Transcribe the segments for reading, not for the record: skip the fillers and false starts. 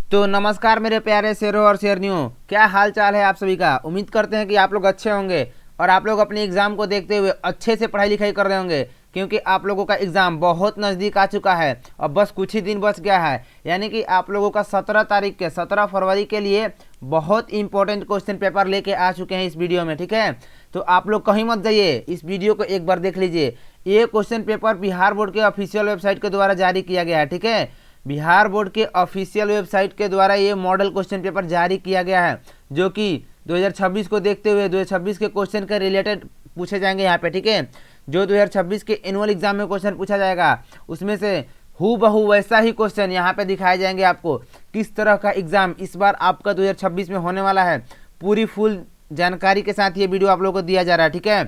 तो नमस्कार मेरे प्यारे शेरों और शेरनियों, क्या हाल चाल है आप सभी का। उम्मीद करते हैं कि आप लोग अच्छे होंगे और आप लोग अपनी एग्ज़ाम को देखते हुए अच्छे से पढ़ाई लिखाई कर रहे होंगे, क्योंकि आप लोगों का एग्ज़ाम बहुत नज़दीक आ चुका है और बस कुछ ही दिन बच गया है। यानी कि आप लोगों का 17 फरवरी के लिए बहुत इंपॉर्टेंट क्वेश्चन पेपर लेके आ चुके हैं इस वीडियो में। ठीक है, तो आप लोग कहीं मत जाइए, इस वीडियो को एक बार देख लीजिए। ये क्वेश्चन पेपर बिहार बोर्ड के ऑफिशियल वेबसाइट के द्वारा जारी किया गया है। ठीक है, बिहार बोर्ड के ऑफिशियल वेबसाइट के द्वारा ये मॉडल क्वेश्चन पेपर जारी किया गया है, जो कि 2026 को देखते हुए 2026 के क्वेश्चन के रिलेटेड पूछे जाएंगे यहाँ पे। ठीक है, जो 2026 के एनुअल एग्जाम में क्वेश्चन पूछा जाएगा उसमें से हु बहू वैसा ही क्वेश्चन यहाँ पे दिखाए जाएंगे आपको। किस तरह का एग्जाम इस बार आपका 2026 में होने वाला है, पूरी फुल जानकारी के साथ ये वीडियो आप लोगों को दिया जा रहा है। ठीक है,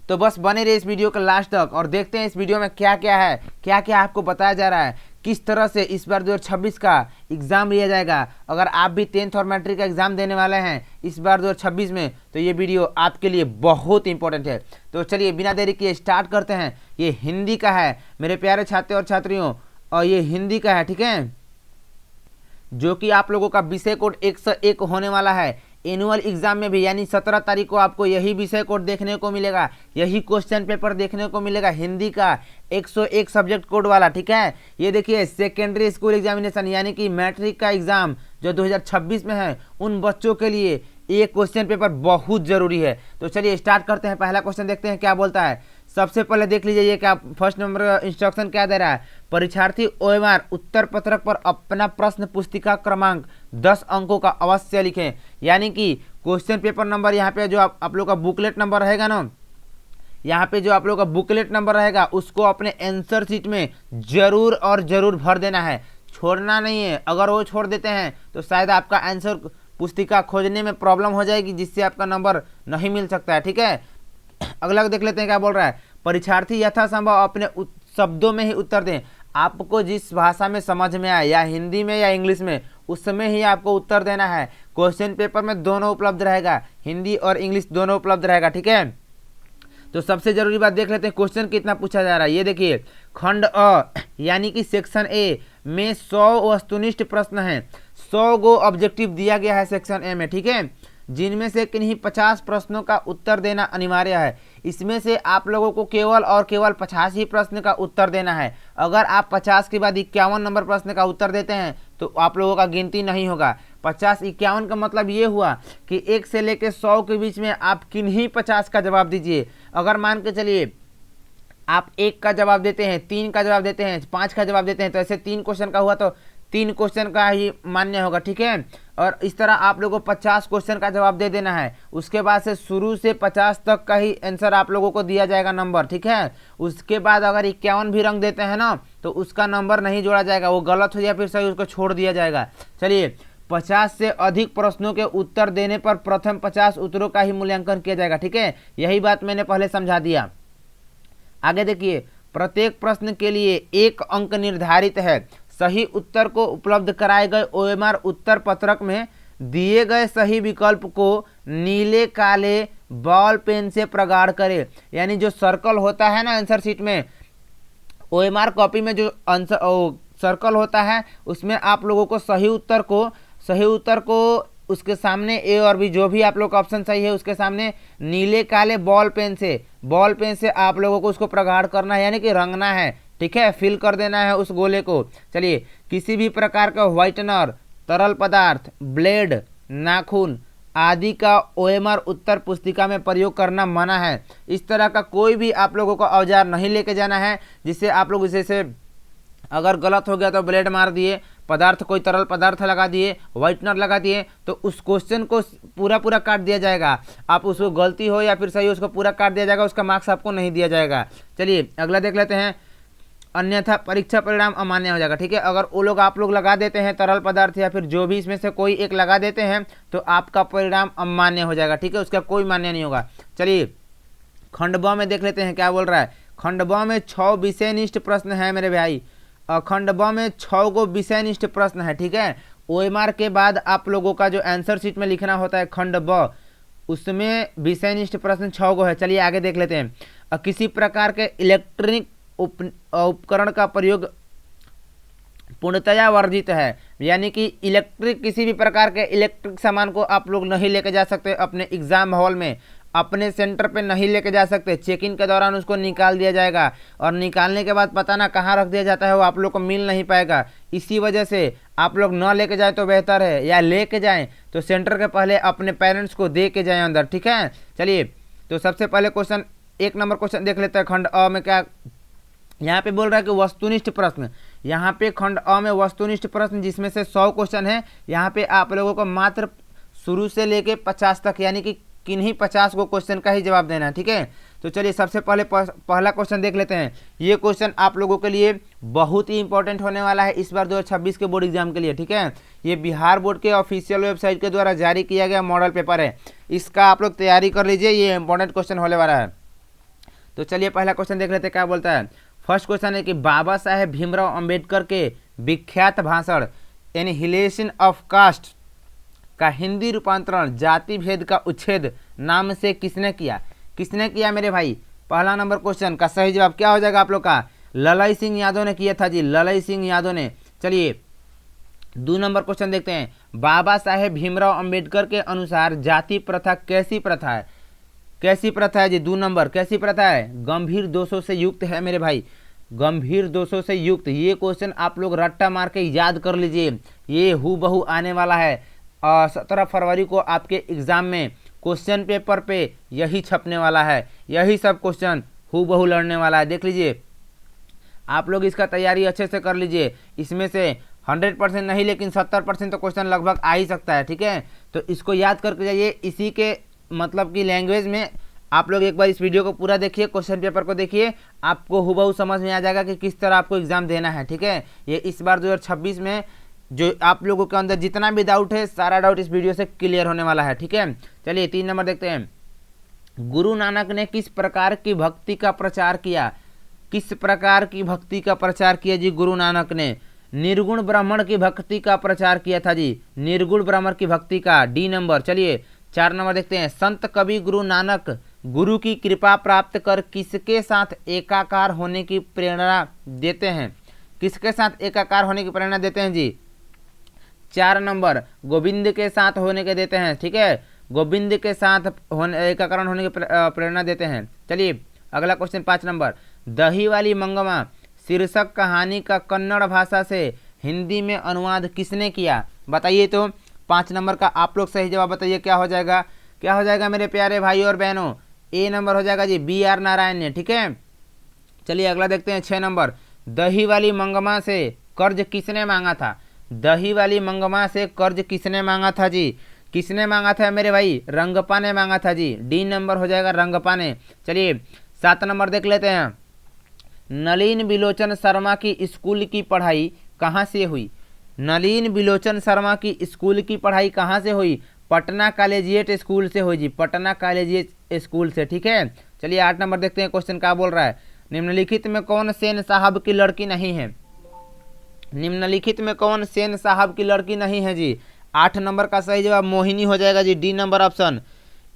तो बस बने रहे इस वीडियो के लास्ट तक और देखते हैं इस वीडियो में क्या क्या है, क्या क्या आपको बताया जा रहा है, किस तरह से इस बार 2026 का एग्ज़ाम लिया जाएगा। अगर आप भी 10th और मैट्रिक का एग्ज़ाम देने वाले हैं इस बार 2026 में, तो ये वीडियो आपके लिए बहुत इंपॉर्टेंट है। तो चलिए बिना देरी किए स्टार्ट करते हैं। ये हिंदी का है मेरे प्यारे छात्र और छात्रियों, और ये हिंदी का है। ठीक है, जो कि आप लोगों का विषय कोड 101 होने वाला है एनुअल एग्जाम में भी, यानी 17 तारीख को आपको यही विषय कोड देखने को मिलेगा, यही क्वेश्चन पेपर देखने को मिलेगा हिंदी का 101 सब्जेक्ट कोड वाला। ठीक है, ये देखिए सेकेंडरी स्कूल एग्जामिनेशन यानी कि मैट्रिक का एग्जाम जो 2026 में है, उन बच्चों के लिए ये क्वेश्चन पेपर बहुत जरूरी है। तो चलिए स्टार्ट करते हैं, पहला क्वेश्चन देखते हैं क्या बोलता है। सबसे पहले देख लीजिए ये क्या फर्स्ट नंबर इंस्ट्रक्शन क्या दे रहा है। परीक्षार्थी ओएमआर उत्तर पत्रक पर अपना प्रश्न पुस्तिका क्रमांक 10 अंकों का अवश्य लिखें। यानी कि क्वेश्चन पेपर नंबर यहाँ पे जो आप लोग का बुकलेट नंबर रहेगा ना, यहाँ पे जो आप लोग का बुकलेट नंबर रहेगा उसको अपने आंसर शीट में जरूर और जरूर भर देना है, छोड़ना नहीं है। अगर वो छोड़ देते हैं तो शायद आपका आंसर पुस्तिका खोजने में प्रॉब्लम हो जाएगी, जिससे आपका नंबर नहीं मिल सकता है। ठीक है, अगला देख लेते हैं क्या बोल रहा है। परीक्षार्थी यथासंभव अपने शब्दों में ही उत्तर दें। आपको जिस भाषा में समझ में आए, या हिंदी में या इंग्लिश में, उसमें ही आपको उत्तर देना है। क्वेश्चन पेपर में दोनों उपलब्ध रहेगा, हिंदी और इंग्लिश दोनों उपलब्ध रहेगा। ठीक है, तो सबसे जरूरी बात देख लेते हैं क्वेश्चन कितना पूछा जा रहा है। ये देखिए खंड अ यानी कि सेक्शन ए में 100 वस्तुनिष्ठ प्रश्न हैं, 100 गो ऑब्जेक्टिव दिया गया है सेक्शन ए में। ठीक है, जिनमें से किन्हीं 50 प्रश्नों का उत्तर देना अनिवार्य है। इसमें से आप लोगों को केवल और केवल 50 ही प्रश्न का उत्तर देना है। अगर आप 50 के बाद 51 नंबर प्रश्न का उत्तर देते हैं तो आप लोगों का गिनती नहीं होगा। 50-51 का मतलब ये हुआ कि 1 से लेकर 100 के बीच में आप किन्हीं 50 का जवाब दीजिए। अगर मान के चलिए आप 1 का जवाब देते हैं, 3 का जवाब देते हैं, 5 का जवाब देते हैं, तो ऐसे 3 क्वेश्चन का हुआ तो 3 क्वेश्चन का ही मान्य होगा। ठीक है, और इस तरह आप लोगों को 50 क्वेश्चन का जवाब दे देना है। उसके बाद से शुरू से 50 तक का ही आंसर आप लोगों को दिया जाएगा नंबर। ठीक है, उसके बाद अगर 51 भी रंग देते हैं ना तो उसका नंबर नहीं जोड़ा जाएगा, वो गलत हो जाए फिर सही उसको छोड़ दिया जाएगा। चलिए 50 से अधिक प्रश्नों के उत्तर देने पर प्रथम 50 उत्तरों का ही मूल्यांकन किया जाएगा। ठीक है, यही बात मैंने पहले समझा दिया। आगे देखिए, प्रत्येक प्रश्न के लिए 1 अंक निर्धारित है। सही उत्तर को उपलब्ध कराए गए ओएमआर उत्तर पत्रक में दिए गए सही विकल्प को नीले काले बॉल पेन से प्रगाढ़ करें। यानी जो सर्कल होता है ना आंसर शीट में, ओएमआर कॉपी में जो आंसर सर्कल होता है उसमें आप लोगों को सही उत्तर को उसके सामने ए और बी जो भी आप लोग का ऑप्शन सही है उसके सामने नीले काले बॉल पेन से आप लोगों को उसको प्रगाढ़ करना है, यानी कि रंगना है। ठीक है, फिल कर देना है उस गोले को। चलिए, किसी भी प्रकार का व्हाइटनर, तरल पदार्थ, ब्लेड, नाखून आदि का ओएमआर उत्तर पुस्तिका में प्रयोग करना मना है। इस तरह का कोई भी आप लोगों का औजार नहीं लेके जाना है, जिससे आप लोग जैसे अगर गलत हो गया तो ब्लेड मार दिए, पदार्थ कोई तरल पदार्थ लगा दिए, व्हाइटनर लगा दिए, तो उस क्वेश्चन को पूरा काट दिया जाएगा। आप उसको गलती हो या फिर सही उसको पूरा काट दिया जाएगा, उसका मार्क्स आपको नहीं दिया जाएगा। चलिए अगला देख लेते हैं। अन्यथा परीक्षा परिणाम अमान्य हो जाएगा। ठीक है, अगर वो लोग आप लोग लगा देते हैं तरल पदार्थ या फिर जो भी इसमें से कोई एक लगा देते हैं तो आपका परिणाम अमान्य हो जाएगा। ठीक है, उसका कोई मान्य नहीं होगा। चलिए खंड ब में देख लेते हैं क्या बोल रहा है। खंड ब में 6 विषयनिष्ठ प्रश्न है मेरे भाई, खंड ब में 6 गो विषयनिष्ठ प्रश्न है। ठीक है, ओएमआर के बाद आप लोगों का जो आंसर शीट में लिखना होता है खंड ब, उसमें विषयनिष्ठ प्रश्न 6 गो है। चलिए आगे देख लेते हैं। किसी प्रकार के इलेक्ट्रॉनिक उपकरण का प्रयोग पूर्णतया वर्जित है। यानी कि इलेक्ट्रिक, किसी भी प्रकार के इलेक्ट्रिक सामान को आप लोग नहीं लेके जा सकते अपने एग्जाम हॉल में, अपने सेंटर पे नहीं लेके जा सकते। चेक इन के दौरान उसको निकाल दिया जाएगा और निकालने के बाद पता ना कहाँ रख दिया जाता है, वो आप लोग को मिल नहीं पाएगा। इसी वजह से आप लोग न लेके जाए तो बेहतर है, या लेके जाएं तो सेंटर के पहले अपने पेरेंट्स को दे के जाएं अंदर, ठीक है। चलिए, तो सबसे पहले क्वेश्चन, 1 नंबर क्वेश्चन देख लेते हैं। खंड अ में क्या यहाँ पे बोल रहा है कि वस्तुनिष्ठ प्रश्न। यहाँ पे खंड अ में वस्तुनिष्ठ प्रश्न, जिसमें से 100 क्वेश्चन है। यहाँ पे आप लोगों को मात्र शुरू से लेके 50 तक, यानी कि किन्हीं 50 को क्वेश्चन का ही जवाब देना है, ठीक है। तो चलिए सबसे पहले पहला क्वेश्चन देख लेते हैं। ये क्वेश्चन आप लोगों के लिए बहुत ही इंपॉर्टेंट होने वाला है इस बार 2026 के बोर्ड एग्जाम के लिए, ठीक है। ये बिहार बोर्ड के ऑफिशियल वेबसाइट के द्वारा जारी किया गया मॉडल पेपर है, इसका आप लोग तैयारी कर लीजिए, ये इंपॉर्टेंट क्वेश्चन होने वाला है। तो चलिए पहला क्वेश्चन देख लेते हैं क्या बोलता है। फर्स्ट क्वेश्चन है कि बाबा साहेब भीमराव अंबेडकर के विख्यात भाषण एनिहिलेशन ऑफ कास्ट का हिंदी रूपांतरण जाति भेद का उच्छेद नाम से किसने किया? किसने किया मेरे भाई? पहला नंबर क्वेश्चन का सही जवाब क्या हो जाएगा आप लोग का? ललाई सिंह यादव ने किया था जी, ललाई सिंह यादव ने। चलिए 2 नंबर क्वेश्चन देखते हैं। बाबा साहेब भीमराव अंबेडकर के अनुसार जाति प्रथा कैसी प्रथा है? कैसी प्रथा है जी? 2 नंबर कैसी प्रथा है? गंभीर दोषों से युक्त है मेरे भाई, गंभीर दोषों से युक्त। ये क्वेश्चन आप लोग रट्टा मार के याद कर लीजिए, ये हूबहू आने वाला है 17 फरवरी को आपके एग्जाम में क्वेश्चन पेपर पे यही छपने वाला है, यही सब क्वेश्चन हूबहू लड़ने वाला है। देख लीजिए आप लोग, इसका तैयारी अच्छे से कर लीजिए। इसमें से 100% नहीं लेकिन 70% तो क्वेश्चन लगभग आ ही सकता है, ठीक है। तो इसको याद करके जाइए, इसी के मतलब की लैंग्वेज में आप लोग एक बार इस वीडियो को पूरा देखिए, क्वेश्चन पेपर को देखिए, आपको हूबहू समझ में आ जाएगा कि किस तरह आपको एग्जाम देना है, ठीक है। ये इस बार 2026 में जो आप लोगों के अंदर जितना भी डाउट है, सारा डाउट इस वीडियो से क्लियर होने वाला है, ठीक है। चलिए 3 नंबर देखते हैं। गुरु नानक ने किस प्रकार की भक्ति का प्रचार किया? किस प्रकार की भक्ति का प्रचार किया जी गुरु नानक ने? निर्गुण ब्राह्मण की भक्ति का प्रचार किया था जी, निर्गुण ब्राह्मण की भक्ति का, डी नंबर। चलिए 4 नंबर देखते हैं। संत कवि गुरु नानक गुरु की कृपा प्राप्त कर किसके साथ एकाकार होने की प्रेरणा देते हैं? किसके साथ एकाकार होने की प्रेरणा देते हैं जी? 4 नंबर गोविंद के साथ होने के देते हैं, ठीक है। गोविंद के साथ एकाकरण होने की प्रेरणा देते हैं। चलिए अगला क्वेश्चन 5 नंबर। दही वाली मंगमा शीर्षक कहानी का कन्नड़ भाषा से हिंदी में अनुवाद किसने किया? बताइए तो 5 नंबर का आप लोग सही जवाब बताइए, क्या हो जाएगा? क्या हो जाएगा मेरे प्यारे भाई और बहनों? ए नंबर हो जाएगा जी, BR नारायण ने, ठीक है। चलिए अगला देखते हैं 6 नंबर। दही वाली मंगमा से कर्ज किसने मांगा था? दही वाली मंगमा से कर्ज किसने मांगा था जी? किसने मांगा था मेरे भाई? रंगप्पा ने मांगा था जी, डी नंबर हो जाएगा, रंगप्पा ने। चलिए 7 नंबर देख लेते हैं। नलिन बिलोचन शर्मा की स्कूल की पढ़ाई कहाँ से हुई? नलिन बिलोचन शर्मा की स्कूल की पढ़ाई कहाँ से हुई? पटना कॉलेजिएट स्कूल से हुई जी, पटना कॉलेजिएट स्कूल से, ठीक है। चलिए 8 नंबर देखते हैं, क्वेश्चन क्या बोल रहा है। निम्नलिखित में कौन सेन साहब की लड़की नहीं है? निम्नलिखित में कौन सेन साहब की लड़की नहीं है जी? 8 नंबर का सही जवाब मोहिनी हो जाएगा जी, डी नंबर ऑप्शन।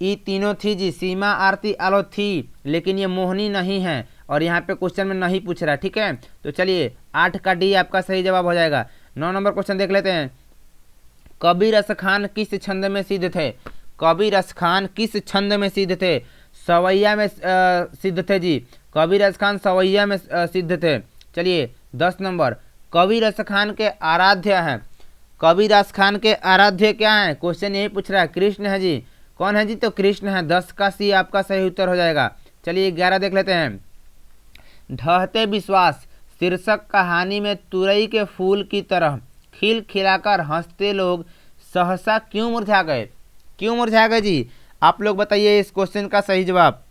ये तीनों थी जी, सीमा आरती आलो थी, लेकिन ये मोहिनी नहीं है और यहाँ पे क्वेश्चन में नहीं पूछ रहा, ठीक है। तो चलिए 8 का डी आपका सही जवाब हो जाएगा। 9 नंबर क्वेश्चन देख लेते हैं। कबीर रस खान किस छंद में सिद्ध थे? कबीर रस खान किस छंद में सिद्ध थे? सवैया में सिद्ध थे जी, कबीर रस खान सवैया में सिद्ध थे। चलिए 10 नंबर। कबीर रस खान के आराध्य हैं, कबीर रस खान के आराध्य क्या हैं? क्वेश्चन यही पूछ रहा है, कृष्ण है जी। कौन है जी? तो कृष्ण है, 10 का सी आपका सही उत्तर हो जाएगा। चलिए 11 देख लेते हैं। ढहते विश्वास शीर्षक कहानी में तुरई के फूल की तरह खिल खिलाकर हंसते लोग सहसा क्यों मुरझा गए? क्यों मुरझा गए जी? आप लोग बताइए इस क्वेश्चन का सही जवाब।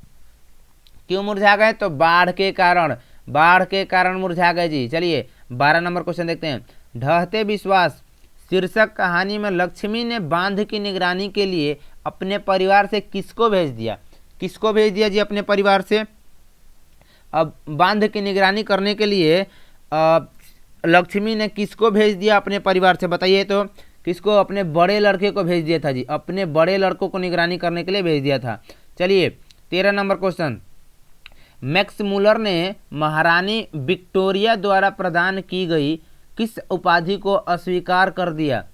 क्यों मुरझा गए? तो बाढ़ के कारण, बाढ़ के कारण मुरझा गए जी। चलिए 12 नंबर क्वेश्चन देखते हैं। ढहते विश्वास शीर्षक कहानी में लक्ष्मी ने बांध की निगरानी के लिए अपने परिवार से किसको भेज दिया? किसको भेज दिया जी अपने परिवार से? अब बांध की निगरानी करने के लिए लक्ष्मी ने किसको भेज दिया अपने परिवार से? बताइए तो। किसको? अपने बड़े लड़के को भेज दिया था जी, अपने बड़े लड़कों को निगरानी करने के लिए भेज दिया था। चलिए 13 नंबर क्वेश्चन। मैक्स मुलर ने महारानी विक्टोरिया द्वारा प्रदान की गई किस उपाधि को अस्वीकार कर दिया?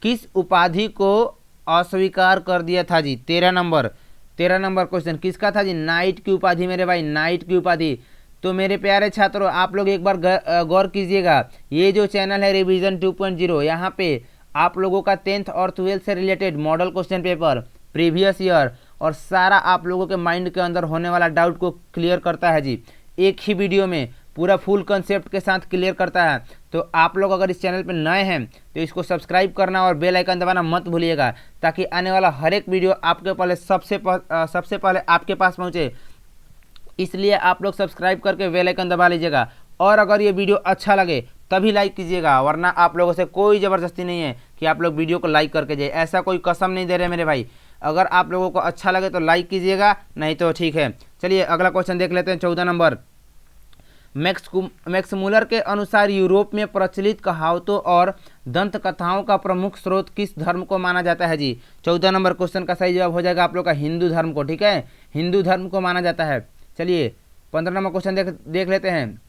किस उपाधि को अस्वीकार कर दिया था जी? 13 नंबर क्वेश्चन किसका था जी? नाइट की उपाधि मेरे भाई, नाइट की उपाधि। तो मेरे प्यारे छात्रों, आप लोग एक बार गौर कीजिएगा, ये जो चैनल है रिवीजन 2.0, यहाँ पे आप लोगों का 10th और 12th से related model question paper, previous year और सारा आप लोगों के माइंड के अंदर होने वाला डाउट को क्लियर करता है जी। एक ही वीडियो में पूरा फुल कंसेप्ट के साथ क्लियर करता है। तो आप लोग अगर इस चैनल पर नए हैं तो इसको सब्सक्राइब करना और बेल आइकन दबाना मत भूलिएगा, ताकि आने वाला हर एक वीडियो आपके पहले सबसे पहले आपके पास पहुंचे। इसलिए आप लोग सब्सक्राइब करके बेल आइकन दबा लीजिएगा। और अगर ये वीडियो अच्छा लगे तभी लाइक कीजिएगा, वरना आप लोगों से कोई ज़बरदस्ती नहीं है कि आप लोग वीडियो को लाइक करके जाइए, ऐसा कोई कसम नहीं दे रहे मेरे भाई। अगर आप लोगों को अच्छा लगे तो लाइक कीजिएगा, नहीं तो ठीक है। चलिए अगला क्वेश्चन देख लेते हैं, 14 नंबर। मैक्स मुलर के अनुसार यूरोप में प्रचलित कहावतों और दंत कथाओं का प्रमुख स्रोत किस धर्म को माना जाता है जी? 14 नंबर क्वेश्चन का सही जवाब हो जाएगा आप लोग का हिंदू धर्म को, ठीक है, हिंदू धर्म को माना जाता है। चलिए 15 नंबर क्वेश्चन देख लेते हैं।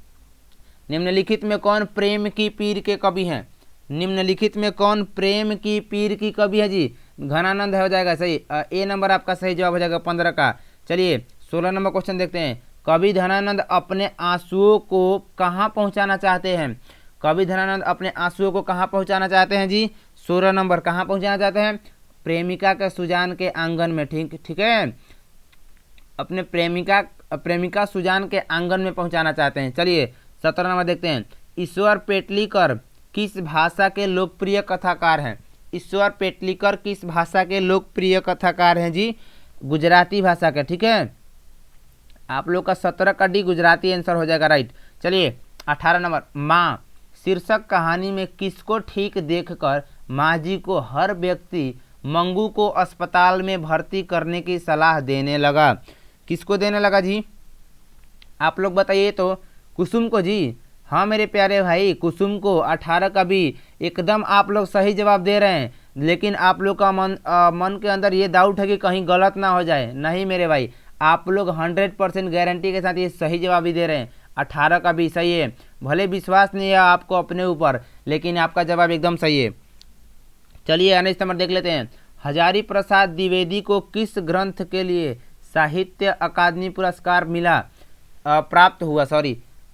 निम्नलिखित में कौन प्रेम की पीर के कवि हैं? निम्नलिखित में कौन प्रेम की पीर की कवि है जी? घनानंद हो जाएगा सही, ए नंबर आपका सही जवाब हो जाएगा 15 का। चलिए 16 नंबर क्वेश्चन देखते हैं। कवि धनानंद अपने आंसुओं को कहाँ पहुँचाना चाहते हैं? कवि धनानंद अपने आंसुओं को कहाँ पहुँचाना चाहते हैं जी? 16 नंबर कहाँ पहुँचाना चाहते हैं? प्रेमिका के सुजान के आंगन में, ठीक है, अपने प्रेमिका सुजान के आंगन में पहुँचाना चाहते हैं। चलिए 17 नंबर देखते हैं। ईश्वर पेटलीकर किस भाषा के लोकप्रिय कथाकार हैं? ईश्वर पेटलीकर किस भाषा के लोकप्रिय कथाकार हैं जी? गुजराती भाषा के, ठीक है। आप लोग का 17 का डी गुजराती आंसर हो जाएगा, राइट। चलिए 18 नंबर। माँ शीर्षक कहानी में किसको ठीक देखकर माँ जी को हर व्यक्ति मंगू को अस्पताल में भर्ती करने की सलाह देने लगा? किसको देने लगा जी? आप लोग बताइए तो। कुसुम को जी। हाँ मेरे प्यारे भाई, कुसुम को। 18 का भी एकदम आप लोग सही जवाब दे रहे हैं, लेकिन आप लोग का मन के अंदर ये डाउट है कि कहीं गलत ना हो जाए। नहीं मेरे भाई, आप लोग 100% गारंटी के साथ ये सही जवाब ही दे रहे हैं। 18 का भी सही है। भले विश्वास नहीं है आपको अपने ऊपर, लेकिन आपका जवाब एकदम सही है। चलिए अनेक नंबर देख लेते हैं। हजारी प्रसाद द्विवेदी को किस ग्रंथ के लिए साहित्य अकादमी पुरस्कार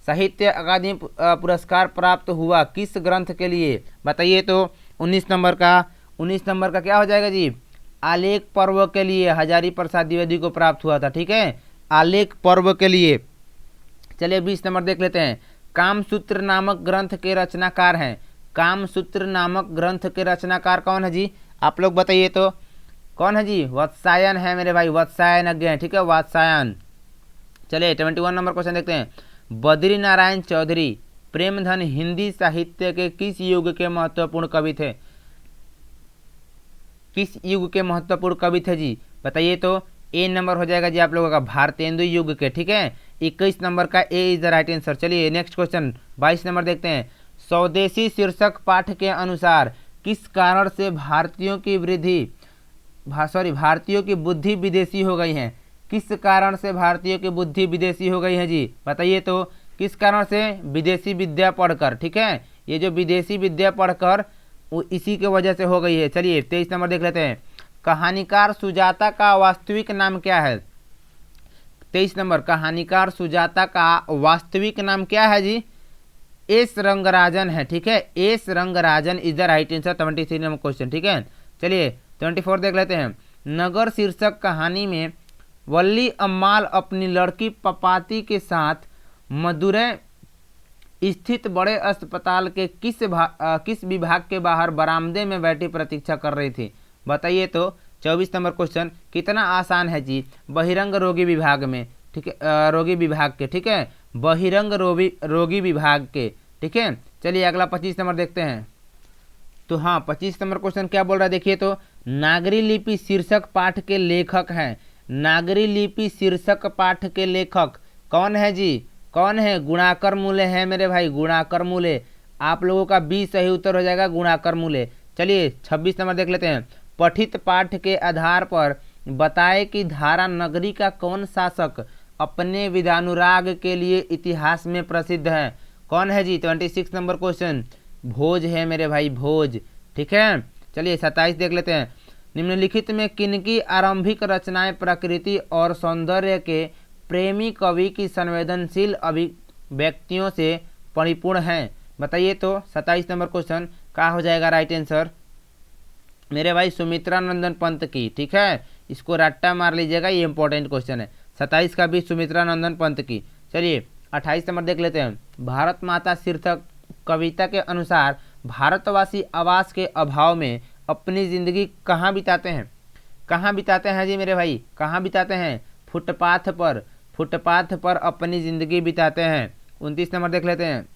साहित्य अकादमी पुरस्कार प्राप्त हुआ? किस ग्रंथ के लिए बताइए तो। 19 नंबर का क्या हो जाएगा जी? आलेख पर्व के लिए हजारी प्रसाद द्विवेदी को प्राप्त हुआ था, ठीक है, आलेख पर्व के लिए। चलिए 20 नंबर देख लेते हैं। कामसूत्र नामक ग्रंथ के रचनाकार हैं? कामसूत्र नामक ग्रंथ के रचनाकार कौन है जी? आप लोग बताइए तो। कौन है जी? वात्स्यायन है मेरे भाई, वात्स्यायनज्ञ है, ठीक है, वात्स्यायन। चलिए 21 नंबर क्वेश्चन देखते हैं। बद्री नारायण चौधरी प्रेमधन हिंदी साहित्य के किस युग के महत्वपूर्ण कवि थे? किस युग के महत्वपूर्ण कवि थे जी? बताइए तो। ए नंबर हो जाएगा जी आप लोगों का भारतेंदु युग के, ठीक है। 21 नंबर का A is the right answer. चलिए नेक्स्ट क्वेश्चन 22 नंबर देखते हैं। स्वदेशी शीर्षक पाठ के अनुसार किस कारण से भारतीयों की बुद्धि विदेशी हो गई है? किस कारण से भारतीयों की बुद्धि विदेशी हो गई है जी? बताइए तो। किस कारण से? विदेशी विद्या पढ़कर, ठीक है, ये जो विदेशी विद्या पढ़कर वो इसी के वजह से हो गई है। चलिए 23 नंबर देख लेते हैं। कहानीकार सुजाता का वास्तविक नाम क्या है? 23 नंबर कहानीकार सुजाता का वास्तविक नाम क्या है जी? एस रंगराजन है, ठीक है, S Rangarajan is the right answer. 23 number question, ठीक है। चलिए 24 देख लेते हैं। नगर शीर्षक कहानी में वल्ली अम्माल अपनी लड़की पपाती के साथ मदुरै स्थित बड़े अस्पताल के किस विभाग के बाहर बरामदे में बैठी प्रतीक्षा कर रही थी? बताइए तो। 24 नंबर क्वेश्चन कितना आसान है जी? बहिरंग रोगी विभाग में, ठीक है, रोगी विभाग के, ठीक है, बहिरंग रोगी विभाग के, ठीक है। चलिए अगला 25 नंबर देखते हैं। तो हाँ 25 नंबर क्वेश्चन क्या बोल रहा है देखिए तो। नागरी लिपि शीर्षक पाठ के लेखक हैं? नागरी लिपि शीर्षक पाठ के लेखक कौन है जी? कौन है? गुणाकर मूले है मेरे भाई, गुणाकर मूले। आप लोगों का बी सही उत्तर हो जाएगा, गुणाकर मूले। चलिए 26 नंबर देख लेते हैं। पठित पाठ के आधार पर बताए कि धारा नगरी का कौन शासक अपने विधानुराग के लिए इतिहास में प्रसिद्ध है? कौन है जी? 26 नंबर क्वेश्चन भोज है मेरे भाई, भोज। ठीक है, चलिए 27 देख लेते हैं। निम्नलिखित में किनकी आरंभिक रचनाएं प्रकृति और सौंदर्य के प्रेमी कवि की संवेदनशील अभिव्यक्तियों से परिपूर्ण हैं? बताइए तो 27 नंबर क्वेश्चन क्या हो जाएगा राइट आंसर मेरे भाई? सुमित्रा नंदन पंत की। ठीक है, इसको रट्टा मार लीजिएगा, ये इंपॉर्टेंट क्वेश्चन है। 27 का भी सुमित्रा नंदन पंत की। चलिए 28 नंबर देख लेते हैं। भारत माता शीर्षक कविता के अनुसार भारतवासी आवास के अभाव में अपनी जिंदगी कहाँ बिताते हैं? कहाँ बिताते हैं जी मेरे भाई? कहाँ बिताते हैं? फुटपाथ पर। फुटपाथ पर अपनी जिंदगी बिताते हैं। 29 नंबर देख लेते हैं।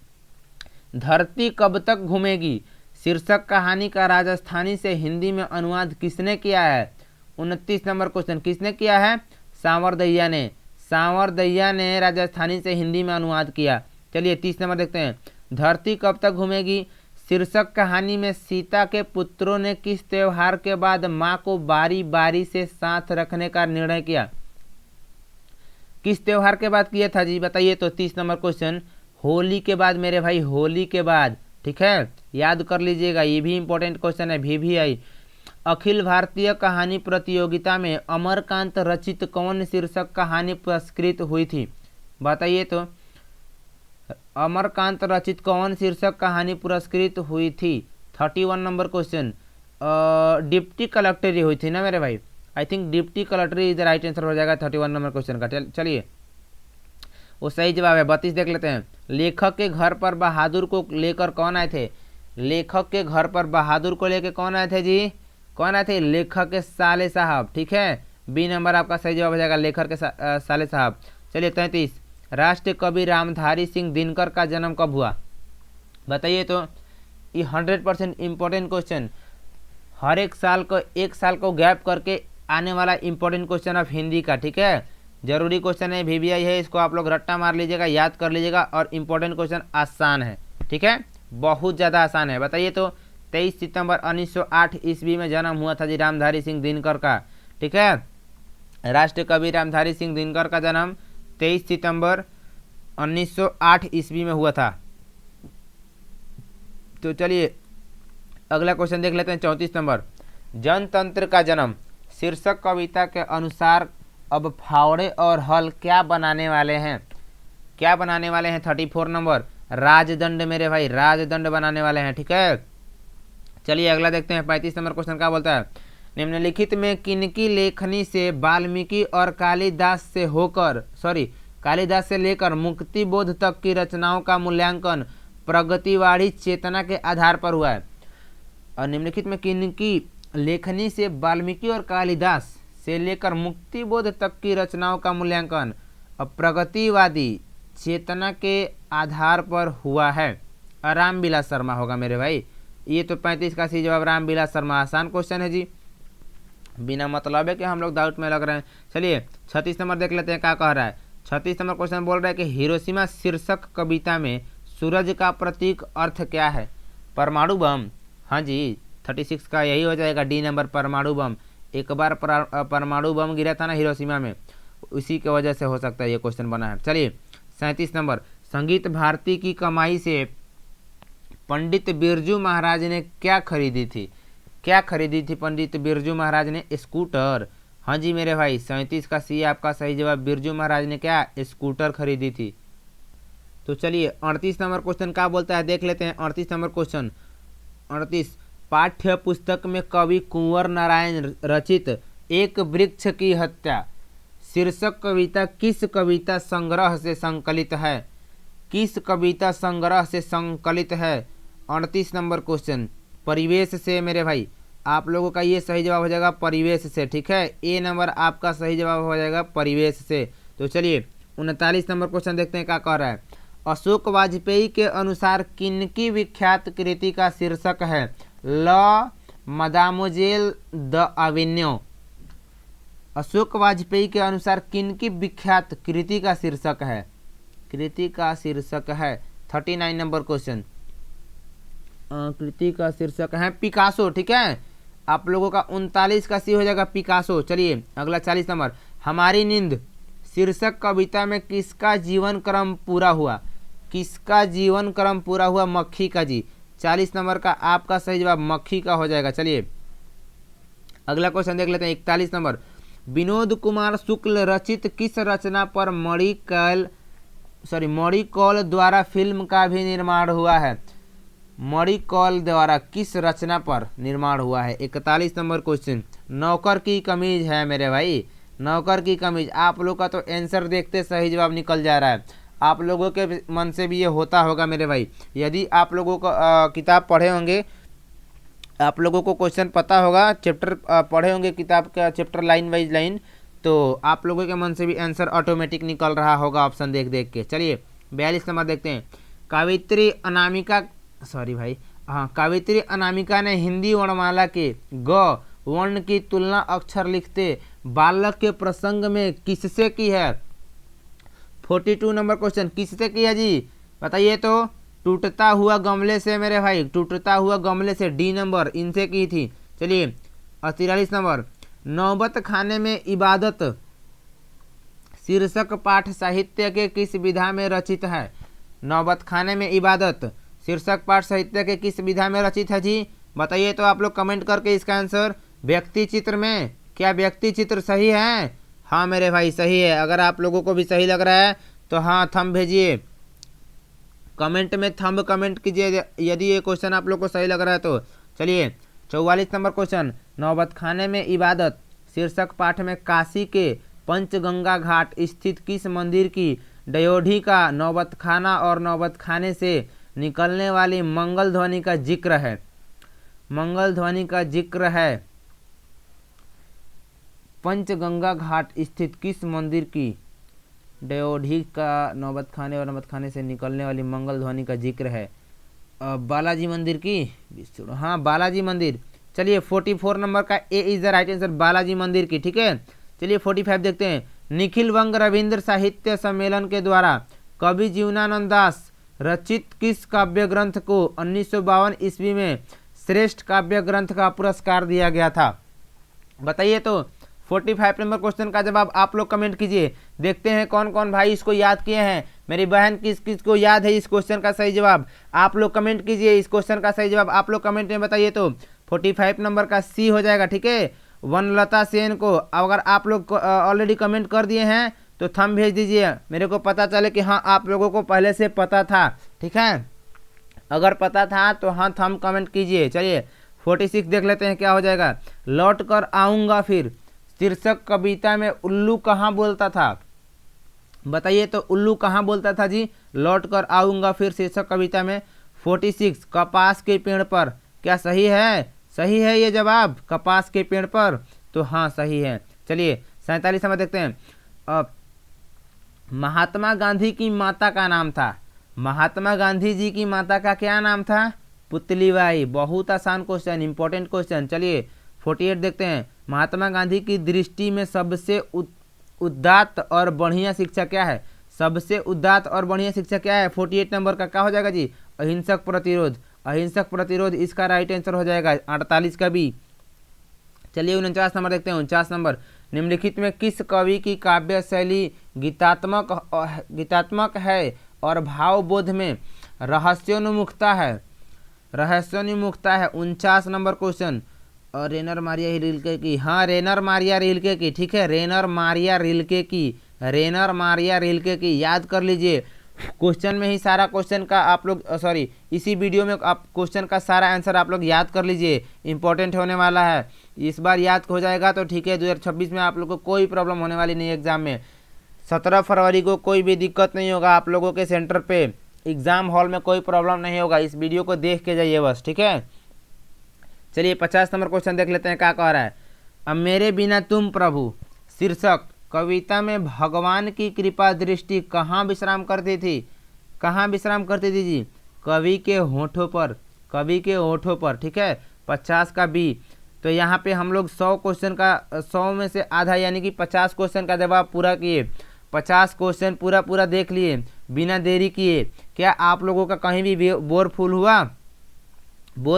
धरती कब तक घूमेगी शीर्षक कहानी का राजस्थानी से हिंदी में अनुवाद किसने किया है? 29 नंबर क्वेश्चन किसने किया है? सांवर दहिया ने। सांवर दहिया ने राजस्थानी से हिंदी में अनुवाद किया। चलिए 30 नंबर देखते हैं। धरती कब तक घूमेगी शीर्षक कहानी में सीता के पुत्रों ने किस त्योहार के बाद मां को बारी बारी से साथ रखने का निर्णय किया? किस त्योहार के बाद किया था जी? बताइए तो 30 नंबर क्वेश्चन होली के बाद मेरे भाई, होली के बाद। ठीक है, याद कर लीजिएगा, ये भी इंपॉर्टेंट क्वेश्चन है, VVI। अखिल भारतीय कहानी प्रतियोगिता में अमरकांत रचित कौन शीर्षक कहानी पुरस्कृत हुई थी? बताइए तो अमरकांत रचित कौन शीर्षक कहानी पुरस्कृत हुई थी? 31 नंबर क्वेश्चन डिप्टी कलेक्टर हुई थी ना मेरे भाई? I think deputy collector is the right answer हो जाएगा 31 नंबर क्वेश्चन का। चलिए वो सही जवाब है। 32 देख लेते हैं। लेखक के घर पर बहादुर को लेकर कौन आए थे? लेखक के घर पर बहादुर को लेकर कौन आए थे जी? कौन आए थे? लेखक के साले साहब। ठीक है, बी नंबर आपका सही जवाब हो जाएगा, लेखक के साले साहब। चलिए 33। राष्ट्रीय कवि रामधारी सिंह दिनकर का जन्म कब हुआ? बताइए तो। ये 100% इम्पोर्टेंट क्वेश्चन, हर एक साल को गैप करके आने वाला इंपॉर्टेंट क्वेश्चन ऑफ हिंदी का। ठीक है, जरूरी क्वेश्चन है, VVI है, इसको आप लोग रट्टा मार लीजिएगा, याद कर लीजिएगा। और इम्पोर्टेंट क्वेश्चन आसान है। ठीक है, बहुत ज़्यादा आसान है। बताइए तो 23 सितंबर 1908 ईस्वी में जन्म हुआ था जी रामधारी सिंह दिनकर का। ठीक है, राष्ट्रीय कवि रामधारी सिंह दिनकर का जन्म 23 सितंबर 1908 ईस्वी में हुआ था। तो चलिए अगला क्वेश्चन देख लेते हैं। 34 नंबर। जनतंत्र का जन्म शीर्षक कविता के अनुसार अब फावड़े और हल क्या बनाने वाले हैं? क्या बनाने वाले हैं? 34 नंबर। राजदंड मेरे भाई, राजदंड बनाने वाले हैं। ठीक है, चलिए अगला देखते हैं। 35 नंबर क्वेश्चन क्या बोलता है? निम्नलिखित में किनकी लेखनी से वाल्मीकि और कालिदास से लेकर मुक्ति बोध तक की रचनाओं का मूल्यांकन प्रगतिवादी चेतना के आधार पर हुआ है? और निम्नलिखित में किनकी लेखनी से वाल्मीकि और कालिदास से लेकर मुक्ति बोध तक की रचनाओं का मूल्यांकन प्रगतिवादी चेतना के आधार पर हुआ है? रामविलास शर्मा होगा मेरे भाई। ये तो 35 का सही जवाब रामविलास शर्मा। आसान क्वेश्चन है जी, बिना मतलब है कि हम लोग डाउट में लग रहे हैं। चलिए 36 नंबर देख लेते हैं क्या कह रहा है। 36 नंबर क्वेश्चन बोल रहा है कि हिरोशिमा शीर्षक कविता में सूरज का प्रतीक अर्थ क्या है? परमाणु बम। हाँ जी, 36 का यही हो जाएगा, डी नंबर परमाणु बम। एक बार परमाणु बम गिरा था ना हिरोशिमा में, उसी की वजह से हो सकता है ये क्वेश्चन बना है। चलिए 37 नंबर। संगीत भारती की कमाई से पंडित बिरजू महाराज ने क्या खरीदी थी? क्या खरीदी थी पंडित बिरजू महाराज ने? स्कूटर। हाँ जी मेरे भाई, 37 का सी आपका सही जवाब। बिरजू महाराज ने क्या? स्कूटर खरीदी थी। तो चलिए 38 नंबर क्वेश्चन क्या बोलता है देख लेते हैं। 38 नंबर क्वेश्चन 38। पाठ्य पुस्तक में कवि कुंवर नारायण रचित एक वृक्ष की हत्या शीर्षक कविता किस कविता संग्रह से संकलित है? किस कविता संग्रह से संकलित है? 38 नंबर क्वेश्चन परिवेश से मेरे भाई। आप लोगों का ये सही जवाब हो जाएगा परिवेश से। ठीक है, ए नंबर आपका सही जवाब हो जाएगा परिवेश से। तो चलिए 39 नंबर क्वेश्चन देखते हैं क्या कह रहा है। अशोक वाजपेयी के अनुसार किनकी विख्यात कृति का शीर्षक है ल मदामोजेल द एवेन्यू? अशोक वाजपेयी के अनुसार किनकी विख्यात कृति का शीर्षक है? कृति का शीर्षक है 39 नंबर क्वेश्चन। कृति का शीर्षक है पिकासो। ठीक है, आप लोगों का 39 का सी हो जाएगा पिकासो। चलिए अगला 40 नंबर। हमारी नींद शीर्षक कविता में किसका जीवन क्रम पूरा हुआ? किसका जीवन क्रम पूरा हुआ? मक्खी का जी। 40 नंबर का आपका सही जवाब मक्खी का हो जाएगा। चलिए अगला क्वेश्चन देख लेते हैं। 41 नंबर, विनोद कुमार शुक्ल रचित किस रचना पर मणिकौल द्वारा फिल्म का भी निर्माण हुआ है? मणिकौल द्वारा किस रचना पर निर्माण हुआ है? 41 नंबर क्वेश्चन, नौकर की कमीज है मेरे भाई, नौकर की कमीज। आप लोग का तो आंसर देखते सही जवाब निकल जा रहा है। आप लोगों के मन से भी ये होता होगा मेरे भाई। यदि आप लोगों को किताब पढ़े होंगे, आप लोगों को क्वेश्चन पता होगा, चैप्टर पढ़े होंगे किताब का चैप्टर लाइन वाइज लाइन, तो आप लोगों के मन से भी आंसर ऑटोमेटिक निकल रहा होगा ऑप्शन देख देख के। चलिए 42 नंबर देखते हैं। कावित्री अनामिका ने हिंदी वर्णमाला के ग वर्ण की तुलना अक्षर लिखते बालक के प्रसंग में किससे की है? 42 नंबर क्वेश्चन, किससे की है जी? बताइए तो। टूटता हुआ गमले से मेरे भाई, टूटता हुआ गमले से, डी नंबर, इनसे की थी। चलिए 43 नंबर, नौबत खाने में इबादत शीर्षक पाठ साहित्य के किस विधा में रचित है? नौबत खाने में इबादत शीर्षक पाठ साहित्य के किस विधा में रचित है जी? बताइए तो आप लोग कमेंट करके इसका आंसर। व्यक्ति चित्र में, क्या व्यक्ति चित्र सही है? हाँ मेरे भाई सही है। अगर आप लोगों को भी सही लग रहा है तो हाँ थंब भेजिए, कमेंट में थंब कमेंट कीजिए यदि ये क्वेश्चन आप लोग को सही लग रहा है तो। चलिए 44 नंबर क्वेश्चन, नौबत खाने में इबादत शीर्षक पाठ में काशी के पंचगंगा घाट स्थित किस मंदिर की डयोढ़ी का नौबत खाना और नौबत खाने से निकलने वाली मंगल ध्वनि का जिक्र है? मंगल ध्वनि का जिक्र है पंचगंगा घाट स्थित किस मंदिर की डयोढ़ी का नौबत खाने और नौबत खाने से निकलने वाली मंगल ध्वनि का जिक्र है? बालाजी मंदिर की, हाँ बालाजी मंदिर। चलिए 44 नंबर का A is the right answer, Balaji मंदिर की। ठीक है चलिए 45 देखते हैं। निखिल वंग रविंद्र साहित्य सम्मेलन के द्वारा कवि जीवनानंद दास रचित किस काव्य ग्रंथ को 1952 ईस्वी में श्रेष्ठ काव्य ग्रंथ का पुरस्कार दिया गया था? बताइए तो। 45 नंबर क्वेश्चन का जवाब आप लोग कमेंट कीजिए। देखते हैं कौन कौन भाई इसको याद किए हैं। मेरी बहन किस किस को याद है इस क्वेश्चन का सही जवाब? आप लोग कमेंट कीजिए इस क्वेश्चन का सही जवाब आप लोग कमेंट में बताइए तो। 45 नंबर का सी हो जाएगा। ठीक है, वनलता सेन को। अगर आप लोग ऑलरेडी कमेंट कर दिए हैं तो थंब भेज दीजिए, मेरे को पता चले कि हाँ आप लोगों को पहले से पता था। ठीक है, अगर पता था तो हाँ थंब कमेंट कीजिए। चलिए 46 देख लेते हैं क्या हो जाएगा। लौट कर आऊँगा फिर शीर्षक कविता में उल्लू कहाँ बोलता था? बताइए तो उल्लू कहाँ बोलता था जी? लौट कर आऊँगा फिर शीर्षक कविता में। 46 कपास के पेड़ पर, क्या सही है? सही है ये जवाब, कपास के पेड़ पर, तो हाँ सही है। चलिए 47 नंबर देखते हैं। महात्मा गांधी की माता का नाम था? महात्मा गांधी जी की माता का क्या नाम था? पुतलीबाई। बहुत आसान क्वेश्चन, इंपॉर्टेंट क्वेश्चन। चलिए 48 देखते हैं। महात्मा गांधी की दृष्टि में सबसे उदात्त और बढ़िया शिक्षा क्या है? सबसे उदात्त और बढ़िया शिक्षा क्या है? 48 नंबर का क्या हो जाएगा जी? अहिंसक प्रतिरोध। अहिंसक प्रतिरोध इसका राइट आंसर हो जाएगा। 48 का भी। चलिए 49 नंबर देखते हैं। 49 नंबर, निम्नलिखित में किस कवि की काव्य शैली गीतात्मक है और भावबोध में रहस्योन्मुखता है? रहस्योन्मुखता है। 49 नंबर क्वेश्चन, और रेनर मारिया रिल्के की। हाँ रेनर मारिया रिल्के की। ठीक है, रेनर मारिया रिल्के की, रेनर मारिया रिल्के की। याद कर लीजिए, क्वेश्चन में ही सारा क्वेश्चन का आप लोग इसी वीडियो में आप क्वेश्चन का सारा आंसर आप लोग याद कर लीजिए, इंपॉर्टेंट होने वाला है। इस बार याद हो जाएगा तो ठीक है, 2026 में आप लोग को कोई प्रॉब्लम होने वाली नहीं एग्जाम में। 17 फरवरी को कोई भी दिक्कत नहीं होगा आप लोगों के सेंटर पे, एग्जाम हॉल में कोई प्रॉब्लम नहीं होगा। इस वीडियो को देख के जाइए बस। ठीक है, चलिए 50 नंबर क्वेश्चन देख लेते हैं क्या कह रहा है। अब मेरे बिना तुम प्रभु शीर्षक कविता में भगवान की कृपा दृष्टि कहाँ विश्राम करती थी? कहाँ विश्राम करती थी जी? कवि के होठों पर, कवि के होठों पर। ठीक है, 50 का बी। तो यहाँ पे हम लोग 100 क्वेश्चन का 100 में से आधा यानी कि 50 क्वेश्चन का जवाब पूरा किए। 50 क्वेश्चन पूरा देख लिए बिना देरी किए। क्या आप लोगों का कहीं भी बोर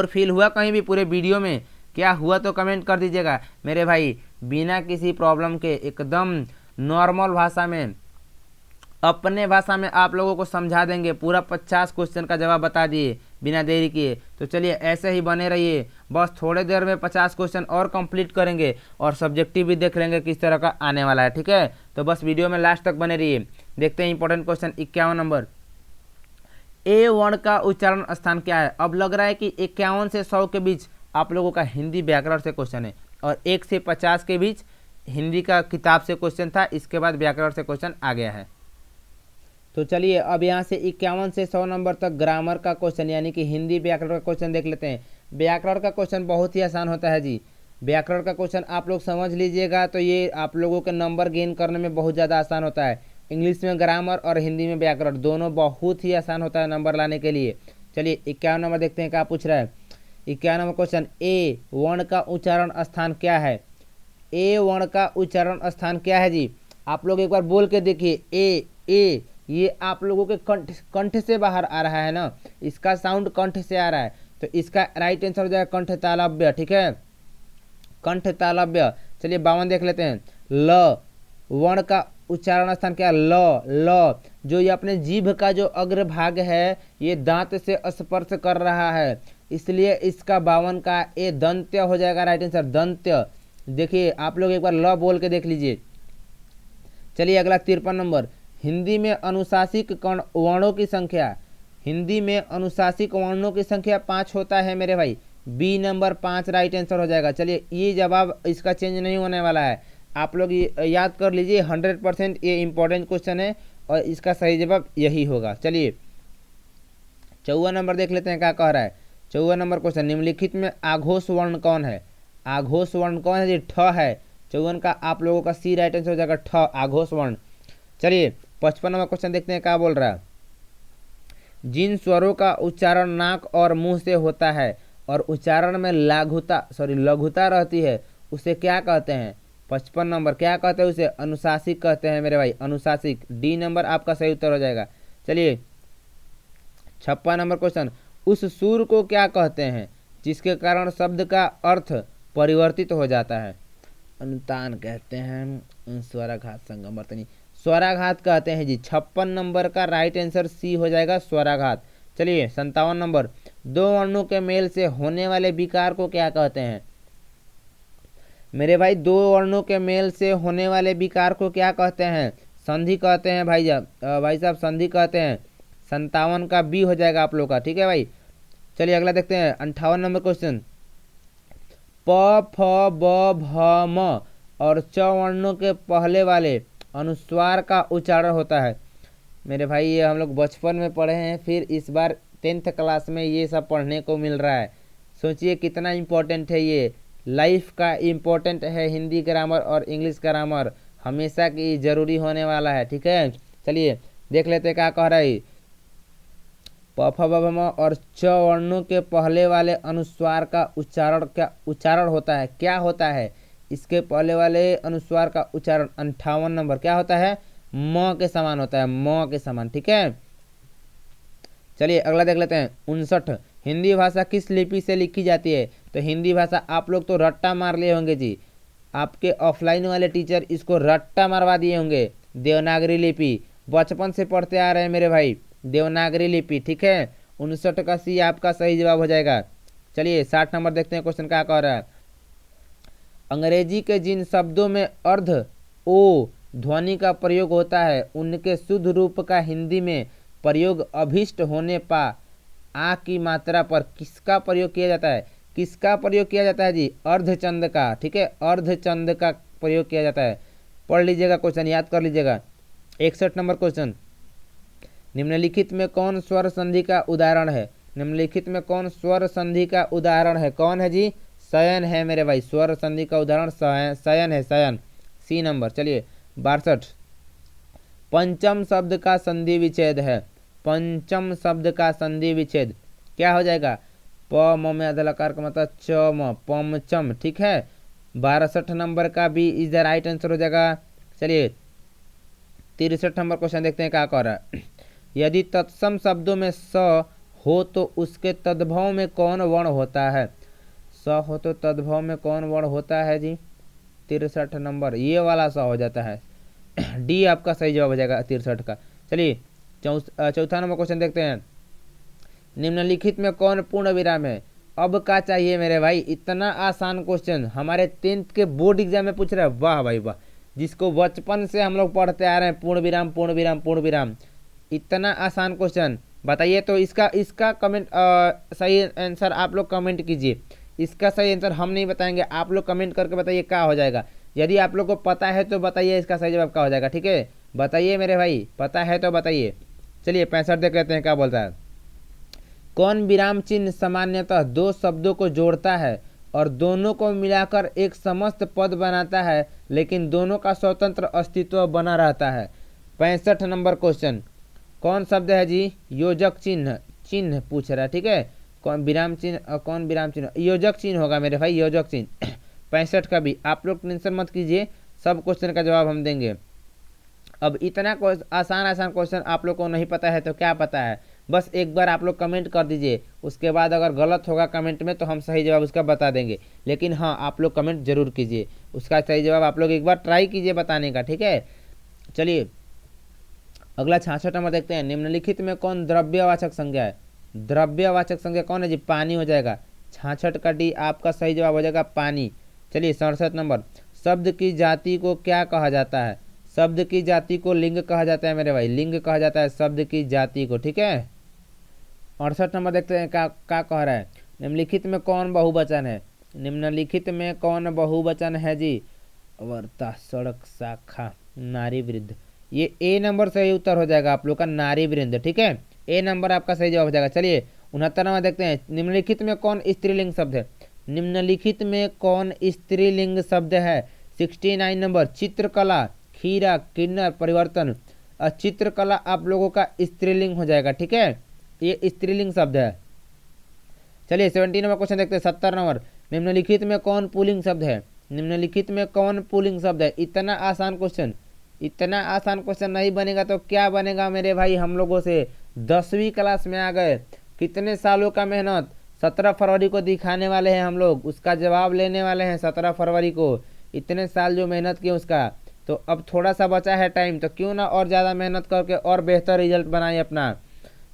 फील हुआ कहीं भी पूरे वीडियो में? क्या हुआ तो कमेंट कर दीजिएगा मेरे भाई। बिना किसी प्रॉब्लम के एकदम नॉर्मल भाषा में अपने भाषा में आप लोगों को समझा देंगे, पूरा 50 क्वेश्चन का जवाब बता दिए बिना देरी किए। तो चलिए ऐसे ही बने रहिए, बस थोड़े देर में 50 क्वेश्चन और कंप्लीट करेंगे और सब्जेक्टिव भी देख लेंगे किस तरह का आने वाला है, ठीक है। तो बस वीडियो में लास्ट तक बने रहिए। देखते हैं इंपॉर्टेंट क्वेश्चन 51 नंबर, ए वर्ण का उच्चारण स्थान क्या है। अब लग रहा है कि 51 से 100 के बीच आप लोगों का हिंदी व्याकरण से क्वेश्चन है और 1 से 50 के बीच हिंदी का किताब से क्वेश्चन था, इसके बाद व्याकरण से क्वेश्चन आ गया है। तो चलिए अब यहाँ से 51 से 100 नंबर तक ग्रामर का क्वेश्चन यानी कि हिंदी व्याकरण का क्वेश्चन देख लेते हैं। व्याकरण का क्वेश्चन बहुत ही आसान होता है जी। व्याकरण का क्वेश्चन आप लोग समझ लीजिएगा तो ये आप लोगों के नंबर गेन करने में बहुत ज़्यादा आसान होता है। इंग्लिश में ग्रामर और हिंदी में व्याकरण दोनों बहुत ही आसान होता है नंबर लाने के लिए। चलिए 51 नंबर देखते हैं क्या पूछ रहा है। 51 नंबर क्वेश्चन, ए वर्ण का उच्चारण स्थान क्या है। ए वर्ण का उच्चारण स्थान क्या है जी। आप लोग एक बार बोल के देखिए, ए ये आप लोगों के कंठ से बाहर आ रहा है ना, इसका साउंड कंठ से आ रहा है, तो इसका राइट आंसर हो जाएगा कंठ तालव्य, ठीक है, कंठ तालव्य। चलिए 52 देख लेते हैं, ल वर्ण का उच्चारण स्थान क्या, ल जो ये अपने जीभ का जो अग्रभाग है ये दांत से स्पर्श कर रहा है, इसलिए इसका 52 का ए दंत्य हो जाएगा, राइट आंसर दंत्य। देखिए आप लोग एक बार ल बोल के देख लीजिए। चलिए अगला 53 नंबर, हिंदी में अनुशासिक वर्णों की संख्या। हिंदी में अनुशासिक वर्णों की संख्या 5 होता है मेरे भाई, बी नंबर 5 राइट आंसर हो जाएगा। चलिए ये जवाब इसका चेंज नहीं होने वाला है, आप लोग याद कर लीजिए, 100% ये इंपॉर्टेंट क्वेश्चन है और इसका सही जवाब यही होगा। चलिए 54 नंबर देख लेते हैं क्या कह रहा है। 54 नंबर क्वेश्चन, निम्नलिखित में आघोष वर्ण कौन है। आघोष वर्ण कौन है जी, ठ है। 54 का आप लोगों का सी राइट आंसर हो जाएगा, ठ आघोष वर्ण। चलिए 55 नंबर क्वेश्चन देखते हैं क्या बोल रहा है। जिन स्वरों का उच्चारण नाक और मुंह से होता है और उच्चारण में लघुता रहती है उसे क्या कहते हैं। 55 नंबर क्या कहते हैं उसे, अनुशासिक कहते हैं मेरे भाई, अनुशासिक। डी नंबर आपका सही उत्तर हो जाएगा। चलिए 56 नंबर क्वेश्चन, उस सुर को क्या कहते हैं जिसके कारण शब्द का अर्थ परिवर्तित हो जाता है। अनुतान कहते हैं, स्वराघात संगमवर्तनी, स्वराघात कहते हैं जी। 56 नंबर का राइट आंसर सी हो जाएगा, स्वराघात। चलिए 57 नंबर, दो वर्णों के मेल से होने वाले विकार को क्या कहते हैं मेरे भाई। दो वर्णों के मेल से होने वाले विकार को क्या कहते हैं, संधि कहते हैं भाई साहब संधि कहते हैं। 57 का बी हो जाएगा आप लोग का, ठीक है भाई। चलिए अगला देखते हैं 58 नंबर क्वेश्चन, प फ ब भ म और च वर्णों के पहले वाले अनुस्वार का उच्चारण होता है मेरे भाई। ये हम लोग बचपन में पढ़े हैं, फिर इस बार 10th क्लास में ये सब पढ़ने को मिल रहा है। सोचिए कितना इम्पोर्टेंट है, ये लाइफ का इम्पोर्टेंट है। हिंदी ग्रामर और इंग्लिश ग्रामर हमेशा की जरूरी होने वाला है, ठीक है। चलिए देख लेते हैं क्या कह रहा है। प फ ब भ म और च वर्णों के पहले वाले अनुस्वार का उच्चारण होता है, क्या होता है इसके पहले वाले अनुस्वार का उच्चारण। 58 नंबर क्या होता है, म के समान होता है, म के समान, ठीक है। चलिए अगला देख लेते हैं 59, हिंदी भाषा किस लिपि से लिखी जाती है। तो हिंदी भाषा आप लोग तो रट्टा मार लिए होंगे जी, आपके ऑफलाइन वाले टीचर इसको रट्टा मारवा दिए होंगे। देवनागरी लिपि बचपन से पढ़ते आ रहे हैं मेरे भाई, देवनागरी लिपि, ठीक है। 59 का सी आपका सही जवाब हो जाएगा। चलिए 60 नंबर देखते हैं क्वेश्चन क्या कह रहा है। अंग्रेजी के जिन शब्दों में अर्ध ओ ध्वनि का प्रयोग होता है उनके शुद्ध रूप का हिंदी में प्रयोग अभिष्ट होने पा आ की मात्रा पर किसका प्रयोग किया जाता है। किसका प्रयोग किया जाता है जी, अर्धचंद का, ठीक है, अर्धचंद का प्रयोग किया जाता है। पढ़ लीजिएगा क्वेश्चन, याद कर लीजिएगा। 61 नंबर क्वेश्चन, निम्नलिखित में कौन स्वर संधि का उदाहरण है। निम्नलिखित में कौन स्वर संधि का उदाहरण है, कौन है जी, शयन है मेरे भाई, स्वर संधि का उदाहरण शयन है, शयन, सी नंबर। चलिए 62, पंचम शब्द का संधि विच्छेद है। पंचम शब्द का संधि विच्छेद क्या हो जाएगा, प म में अधलकार का मतलब च म, पंचम, ठीक है। 62 नंबर का भी इज द राइट आंसर हो जाएगा। चलिए 63 नंबर क्वेश्चन देखते हैं क्या कह रहा है। यदि तत्सम शब्दों में स हो तो उसके तद्भव में कौन वर्ण होता है। स हो तो तद्भव में कौन वर्ण होता है जी, 63 नंबर ये वाला स हो जाता है। डी आपका सही जवाब हो जाएगा 63 का। चलिए चौथा नंबर क्वेश्चन देखते हैं। निम्नलिखित में कौन पूर्ण विराम है? अब का चाहिए मेरे भाई, इतना आसान क्वेश्चन हमारे 10th के बोर्ड एग्जाम में पूछ रहे हैं। वाह भाई वाह, जिसको बचपन से हम लोग पढ़ते आ रहे हैं, पूर्ण विराम पूर्ण विराम पूर्ण विराम, इतना आसान क्वेश्चन। बताइए तो इसका कमेंट सही आंसर आप लोग कमेंट कीजिए। इसका सही आंसर हम नहीं बताएंगे, आप लोग कमेंट करके बताइए क्या हो जाएगा। यदि आप लोग को पता है तो बताइए इसका सही जवाब क्या हो जाएगा। ठीक है, बताइए मेरे भाई, पता है तो बताइए। चलिए 65 देख लेते हैं क्या बोलता है। कौन विराम चिन्ह सामान्यतः दो शब्दों को जोड़ता है और दोनों को मिलाकर एक समस्त पद बनाता है, लेकिन दोनों का स्वतंत्र अस्तित्व बना रहता है? 65 नंबर क्वेश्चन, कौन शब्द है जी? योजक चिन्ह, चिन्ह पूछ रहा है। ठीक है, कौन विराम चिन्ह, कौन विराम चिन्ह? योजक चिन्ह होगा मेरे भाई, योजक चिन्ह। 65 का भी आप लोग टेंशन मत कीजिए, सब क्वेश्चन का जवाब हम देंगे। अब इतना आसान आसान क्वेश्चन आप लोग को नहीं पता है तो क्या पता है, बस एक बार आप लोग कमेंट कर दीजिए। उसके बाद अगर गलत होगा कमेंट में तो हम सही जवाब उसका बता देंगे। लेकिन हाँ, आप लोग कमेंट जरूर कीजिए, उसका सही जवाब आप लोग एक बार ट्राई कीजिए बताने का। ठीक है, चलिए अगला 66 नंबर देखते हैं। निम्नलिखित में कौन द्रव्यवाचक संज्ञा है? द्रव्यवाचक संज्ञा कौन है जी? पानी हो जाएगा। 66 का डी आपका सही जवाब हो जाएगा पानी। चलिए 67 नंबर, शब्द की जाति को क्या कहा जाता है? शब्द की जाति को लिंग कहा जाता है मेरे भाई, लिंग कहा जाता है शब्द की जाति को। ठीक है, 68 नंबर देखते हैं क्या कह रहा है। निम्नलिखित में कौन बहुवचन है? निम्नलिखित में कौन बहुवचन है जी? वर्ता, सड़क, शाखा, नारी, वृद्ध। ये ए नंबर सही उत्तर हो जाएगा आप लोग का, नारी वृंद। ठीक है, ए नंबर आपका सही जवाब हो जाएगा। चलिए 69 नंबर देखते हैं। निम्नलिखित में कौन स्त्रीलिंग शब्द है? निम्नलिखित में कौन स्त्रीलिंग शब्द है? 69 नंबर, चित्रकला, खीरा, किन्नर, परिवर्तन। चित्रकला आप लोगों का स्त्रीलिंग हो जाएगा। ठीक है, ये स्त्रीलिंग शब्द है। चलिए 70 नंबर क्वेश्चन देखते हैं। 70 नंबर, निम्नलिखित में कौन पुल्लिंग शब्द है? निम्नलिखित में कौन पुल्लिंग शब्द है? इतना आसान क्वेश्चन, इतना आसान क्वेश्चन नहीं बनेगा तो क्या बनेगा मेरे भाई? हम लोगों से 10वीं क्लास में आ गए, कितने सालों का मेहनत, 17 फरवरी को दिखाने वाले हैं हम लोग, उसका जवाब लेने वाले हैं 17 फरवरी को। इतने साल जो मेहनत की उसका, तो अब थोड़ा सा बचा है टाइम, तो क्यों ना और ज़्यादा मेहनत करके और बेहतर रिजल्ट बनाए अपना।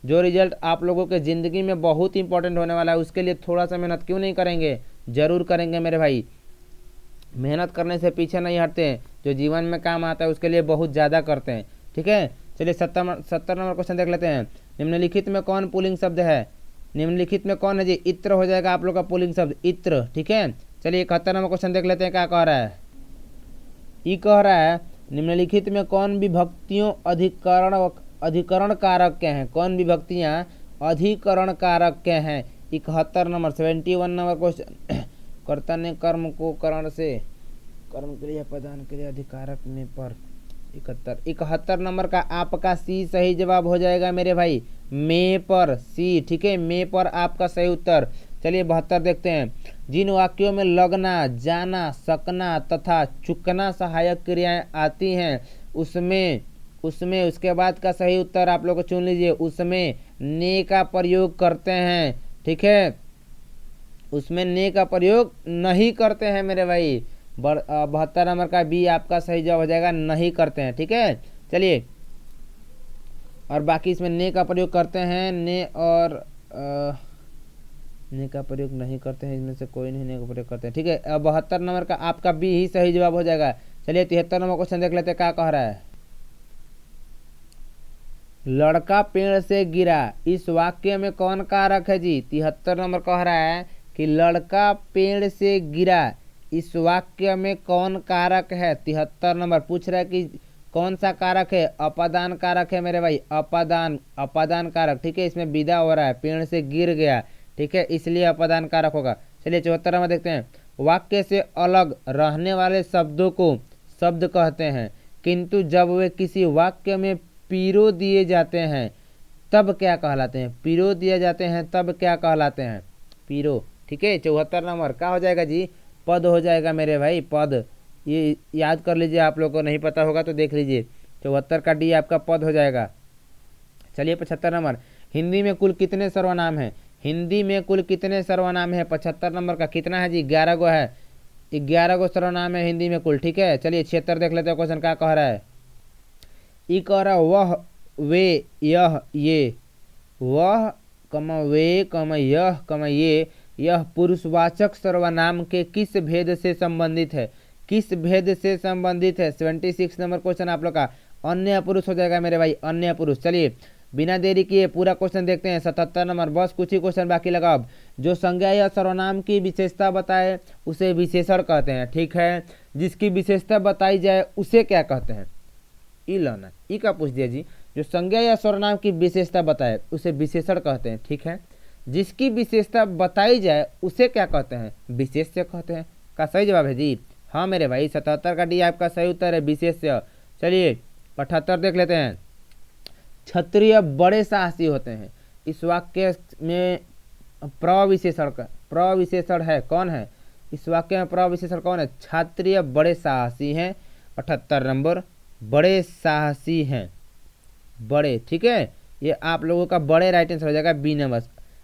जो रिजल्ट आप लोगों के ज़िंदगी में बहुत इंपॉर्टेंट होने वाला है, उसके लिए थोड़ा सा मेहनत क्यों नहीं करेंगे? ज़रूर करेंगे मेरे भाई। मेहनत करने से पीछे नहीं हटते हैं, जो जीवन में काम आता है उसके लिए बहुत ज़्यादा करते हैं। ठीक है, चलिए 70 नंबर क्वेश्चन देख लेते हैं। निम्नलिखित में कौन पुल्लिंग शब्द है? निम्नलिखित में कौन है जी? इत्र हो जाएगा आप लोग का पुल्लिंग शब्द, इत्र। ठीक है, चलिए 71 नंबर क्वेश्चन देख लेते हैं क्या कह रहा है। ये कह रहा है, निम्नलिखित में कौन विभक्तियों अधिकरण कारक के हैं? कौन विभक्तियां अधिकरण कारक के हैं? 71 नंबर, 71 नंबर क्वेश्चन। कर्ता ने कर्म को करण से, कर्म के लिए प्रदान के लिए अधिकारक में पर। 71 नंबर का आपका सी सही जवाब हो जाएगा मेरे भाई, में पर, सी। ठीक है, में पर आपका सही उत्तर। चलिए 72 देखते हैं। जिन वाक्यों में लगना, जाना, सकना तथा चुकना सहायक क्रियाएं आती हैं, उसमें उसके बाद का सही उत्तर आप लोग को चुन लीजिए। उसमें ने का प्रयोग करते हैं। ठीक है, उसमें ने का प्रयोग नहीं करते हैं मेरे भाई। 72 नंबर का बी आपका सही जवाब हो जाएगा, नहीं करते हैं। ठीक है, चलिए और बाकी इसमें ने का प्रयोग करते हैं, ने और ने का प्रयोग नहीं करते हैं, इसमें से कोई नहीं ने का प्रयोग करते हैं। ठीक है, 72 नंबर का आपका बी ही सही जवाब हो जाएगा। चलिए 73 नंबर क्वेश्चन देख लेते हैं क्या कह रहा है। लड़का पेड़ से गिरा, इस वाक्य में कौन कारक है जी? 73 नंबर कह रहा है कि लड़का पेड़ से गिरा, इस वाक्य में कौन कारक है? 73 नंबर पूछ रहा है कि कौन सा कारक है? अपादान कारक है मेरे भाई, अपादान कारक। ठीक है, इसमें विदा हो रहा है, पेड़ से गिर गया। ठीक है, इसलिए अपादान कारक होगा। चलिए 74 नंबर देखते हैं। वाक्य से अलग रहने वाले शब्दों को शब्द कहते हैं, किंतु जब वे किसी वाक्य में पिरो दिए जाते हैं तब क्या कहलाते हैं? पिरो दिए जाते हैं तब क्या कहलाते हैं? पिरो। ठीक है, 74 नंबर क्या हो जाएगा जी? पद हो जाएगा मेरे भाई, पद। ये याद कर लीजिए, आप लोग को नहीं पता होगा तो देख लीजिए। 74 का डी आपका पद हो जाएगा। चलिए 75 नंबर, हिंदी में कुल कितने सर्वनाम हैं? हिंदी में कुल कितने सर्वनाम है? 75 नंबर का कितना है जी? 11 गो है, 11 गो सर्वनाम है हिंदी में कुल। ठीक है, चलिए 76 देख लेते हैं क्वेश्चन क्या कह रहा है। ई कह रहा है वे यह ये, वह कमा वे कमा यह कमा ये, यह पुरुषवाचक सर्वनाम के किस भेद से संबंधित है? किस भेद से संबंधित है? 76 नंबर क्वेश्चन आप लोग का अन्य पुरुष हो जाएगा मेरे भाई, अन्य पुरुष। चलिए बिना देरी किए पूरा क्वेश्चन देखते हैं। 77 नंबर, बस कुछ ही क्वेश्चन बाकी लगा। अब जो संज्ञा या सर्वनाम की विशेषता बताए उसे विशेषण कहते हैं, ठीक है। जिसकी विशेषता बताई जाए उसे क्या कहते हैं? ई लाना ई का पूछ दिया जी। जो संज्ञा या सर्वनाम की विशेषता बताए उसे विशेषण कहते हैं, ठीक है। जिसकी विशेषता बताई जाए उसे क्या कहते हैं? विशेष्य कहते हैं। का सही जवाब है जी हाँ मेरे भाई, 77 का डी आपका सही उत्तर है, विशेष्य। चलिए 78 देख लेते हैं। क्षत्रिय बड़े साहसी होते हैं, इस वाक्य में प्रविशेषण है, कौन है इस वाक्य में? प्रविशेषण कौन है? क्षत्रिय बड़े साहसी हैं। 78 नंबर, बड़े साहसी हैं, बड़े, ठीक है। ये आप लोगों का बड़े राइट आंसर हो जाएगा, बी नंबर।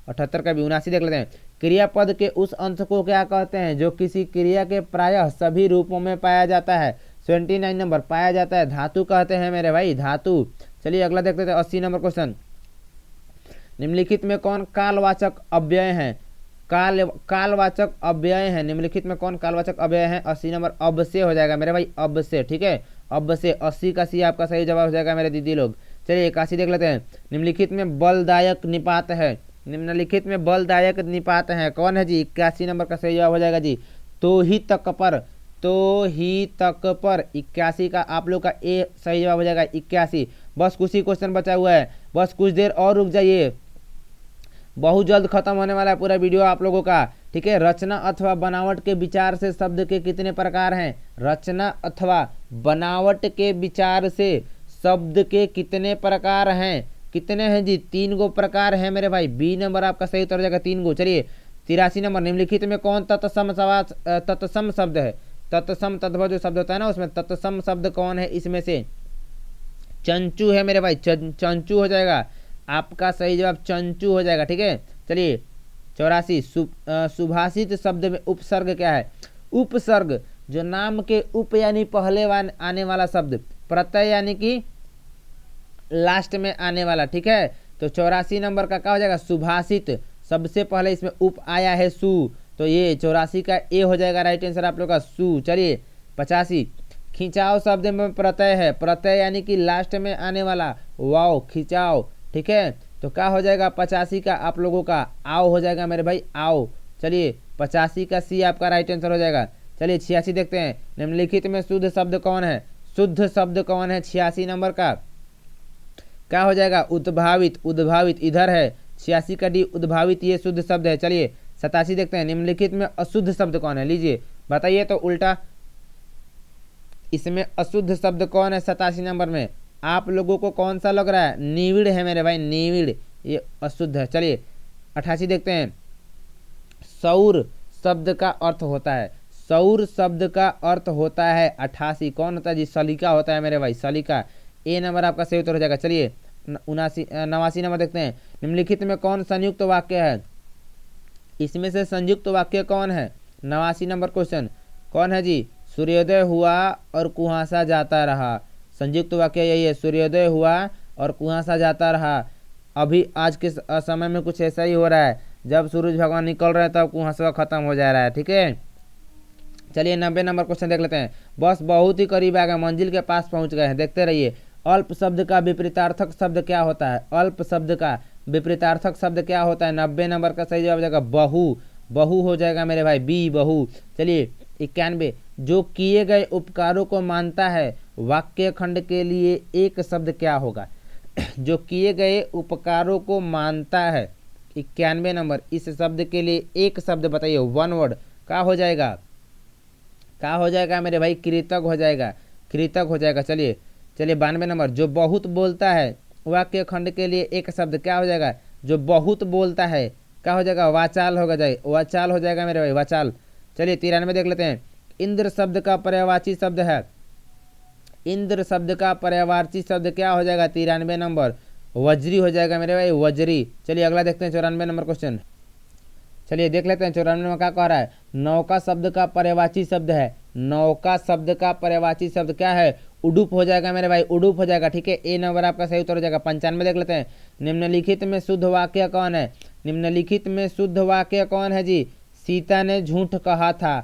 78 का भी। 79 देख लेते हैं। क्रियापद के उस अंश को क्या कहते हैं जो किसी क्रिया के प्रायः सभी रूपों में पाया जाता है? 79 नंबर, पाया जाता है, धातु कहते हैं मेरे भाई, धातु। चलिए अगला देखते हैं। 80 नंबर क्वेश्चन, निम्नलिखित में कौन कालवाचक अव्यय है? कालवाचक अव्यय है, निम्नलिखित में कौन कालवाचक अव्यय है? 80 नंबर, अब से हो जाएगा मेरे भाई, अब से, ठीक है। अब से 80 का सी आपका सही जवाब हो जाएगा मेरे दीदी लोग। चलिए 81 देख लेते हैं। निम्नलिखित में बलदायक निपात है, निम्नलिखित में बलदायक निपात है, कौन है जी? 81 नंबर का सही जवाब हो जाएगा जी, तो ही तक पर, तो ही तक पर। 81 का आप लोग का ए सही जवाब हो जाएगा, 81। बस कुछ ही क्वेश्चन बचा हुआ है, बस कुछ देर और रुक जाइए, बहुत जल्द खत्म होने वाला है पूरा वीडियो आप लोगों का, ठीक है। रचना अथवा बनावट के विचार से शब्द के कितने प्रकार हैं? रचना अथवा बनावट के विचार से शब्द के कितने प्रकार हैं? कितने हैं जी? 3 गो प्रकार हैं मेरे भाई, बी नंबर आपका सही उत्तर हो जाएगा, 3 गो। चलिए 83 नंबर, निम्नलिखित में कौन तत्सम शब्द है? तत्सम तद्भव जो शब्द होता है ना, उसमें तत्सम शब्द कौन है इसमें से? चंचू है मेरे भाई, चंचू हो जाएगा आपका सही जवाब, चंचू हो जाएगा, ठीक है। चलिए 84, सुभाषित शब्द में उपसर्ग क्या है? उपसर्ग जो नाम के उप यानी पहले आने वाला शब्द, प्रत्यय यानी कि लास्ट में आने वाला, ठीक है। तो 84 नंबर का क्या हो जाएगा? सुभाषित, सबसे पहले इसमें उप आया है सु, तो ये 84 का ए हो जाएगा राइट आंसर आप लोग का, सु। चलिए 85, खिंचाव शब्द में प्रत्यय है, प्रत्यय यानी कि लास्ट में आने वाला, वाओ, खिंचाव, ठीक है। तो क्या हो जाएगा 85 का आप लोगों का? आओ हो जाएगा मेरे भाई, आओ। चलिए 85 का सी आपका राइट आंसर हो जाएगा। चलिए 86 देखते हैं। निम्नलिखित में शुद्ध शब्द कौन है? शुद्ध शब्द कौन है 86 नंबर का? क्या हो जाएगा? उद्भावित, उद्भावित इधर है, 86 का डी उद्भावित, ये शुद्ध शब्द है। चलिए 87 देखते हैं। निम्नलिखित में अशुद्ध शब्द कौन है? लीजिए बताइए तो उल्टा, इसमें अशुद्ध शब्द कौन है 87 नंबर में? आप लोगों को कौन सा लग रहा है? निविड़ है मेरे भाई, निविड़, ये अशुद्ध है। चलिए 88 देखते हैं। सौर शब्द का अर्थ होता है, सौर शब्द का अर्थ होता है 88, कौन होता है जी? सलीका होता है मेरे भाई, सलीका, ए नंबर आपका सही उत्तर हो जाएगा। चलिए 89 नंबर देखते हैं। निम्नलिखित में कौन संयुक्त वाक्य है? इसमें से संयुक्त वाक्य कौन है? 89 नंबर क्वेश्चन, कौन है जी? सूर्योदय हुआ और कुहासा जाता रहा, संयुक्त वाक्य यही है, सूर्योदय हुआ और कुहासा जाता रहा। अभी आज के समय में कुछ ऐसा ही हो रहा है, जब सूरज भगवान निकल रहे हैं तब कुहासा खत्म हो जा रहा है, ठीक है। चलिए 90 नंबर क्वेश्चन देख लेते हैं। बस बहुत ही करीब आ गए, मंजिल के पास पहुंच गए हैं, देखते रहिए। अल्प शब्द का विपरीतार्थक शब्द क्या होता है? अल्प शब्द का विपरीतार्थक शब्द क्या होता है? 90 नंबर का सही जवाब हो जाएगा बहु, बहु हो जाएगा मेरे भाई, बी, बहु। चलिए 91, जो किए गए उपकारों को मानता है, वाक्य खंड के लिए एक शब्द क्या होगा? जो किए गए उपकारों को मानता है, 91 नंबर, इस शब्द के लिए एक शब्द बताइए, वन वर्ड, क्या हो जाएगा? क्या हो जाएगा मेरे भाई? कृतज्ञ हो जाएगा, कृतज्ञ हो जाएगा। चलिए 92 नंबर, जो बहुत बोलता है, वाक्य खंड के लिए एक शब्द क्या हो जाएगा? जो बहुत बोलता है, क्या हो जाएगा? वाचाल होगा जाए, वाचाल हो जाएगा मेरे भाई, वाचाल। चलिए 93 देख लेते हैं। इंद्र शब्द का पर्यायवाची शब्द है, इंद्र शब्द का पर्यायवाची शब्द क्या हो जाएगा? 93 नंबर, वज्री हो जाएगा मेरे भाई, वज्री। चलिए अगला देखते हैं 94 नंबर क्वेश्चन। चलिए देख लेते हैं 94 में क्या कह रहा है? नौका शब्द का पर्यायवाची शब्द है, नौका शब्द का पर्यायवाची शब्द क्या है? उडुप हो जाएगा मेरे भाई, उडुप हो जाएगा। ठीक है, ए नंबर आपका सही उत्तर हो जाएगा। 95 देख लेते हैं। निम्नलिखित में शुद्ध वाक्य कौन है? निम्नलिखित में शुद्ध वाक्य कौन है जी? सीता ने झूठ कहा था।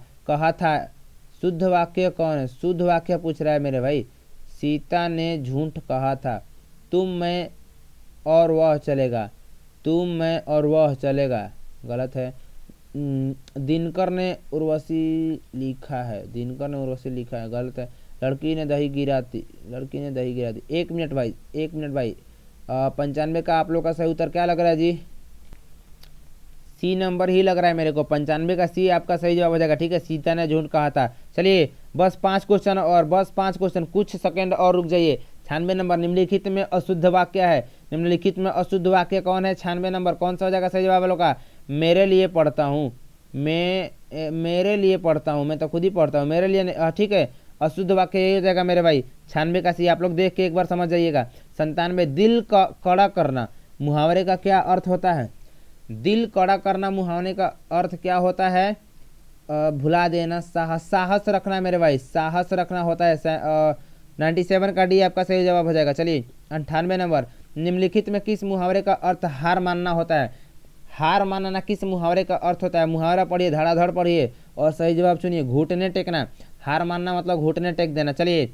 शुद्ध वाक्य कौन है? शुद्ध वाक्य पूछ रहा है मेरे भाई। सीता ने झूठ कहा था। तुम मैं और वह चलेगा, तुम मैं और वह चलेगा, गलत है। दिनकर ने उर्वशी लिखा है, दिनकर ने उर्वशी लिखा है, गलत है। लड़की ने दही गिरा दी, लड़की ने दही गिरा दी। 1 मिनट भाई, 1 मिनट भाई। 95 का आप लोग का सही उत्तर क्या लग रहा है जी? सी नंबर ही लग रहा है मेरे को। 95 का सी आपका सही जवाब हो जाएगा। ठीक है, सीता ने झूठ कहा था। चलिए बस 5 क्वेश्चन और, बस 5 क्वेश्चन, कुछ सेकंड और रुक जाइए। 96 नंबर, निम्नलिखित में अशुद्ध वाक्य है। निम्नलिखित में अशुद्ध वाक्य कौन है? 96 नंबर कौन सा हो जाएगा सही जवाब लोग का? मेरे लिए पढ़ता हूँ, मेरे लिए पढ़ता हूँ, मैं तो खुद ही पढ़ता हूँ, मेरे लिए। ठीक है, अशुद्ध वाक्य यही हो जाएगा मेरे भाई। 96 का सी आप लोग देख के एक बार समझ जाइएगा। 97, दिल का कड़ा करना मुहावरे का क्या अर्थ होता है? दिल कड़ा करना मुहावरे का अर्थ क्या होता है? भुला देना, साहस रखना मेरे भाई, साहस रखना होता है। 97 का डी आपका सही जवाब हो जाएगा। चलिए 98 नंबर, निम्नलिखित में किस मुहावरे का अर्थ हार मानना होता है? हार मानना किस मुहावरे का अर्थ होता है? मुहावरा पढ़िए, धड़ाधड़ पढ़िए और सही जवाब सुनिए। घुटने टेकना, हार मानना मतलब घुटने टेक देना। चलिए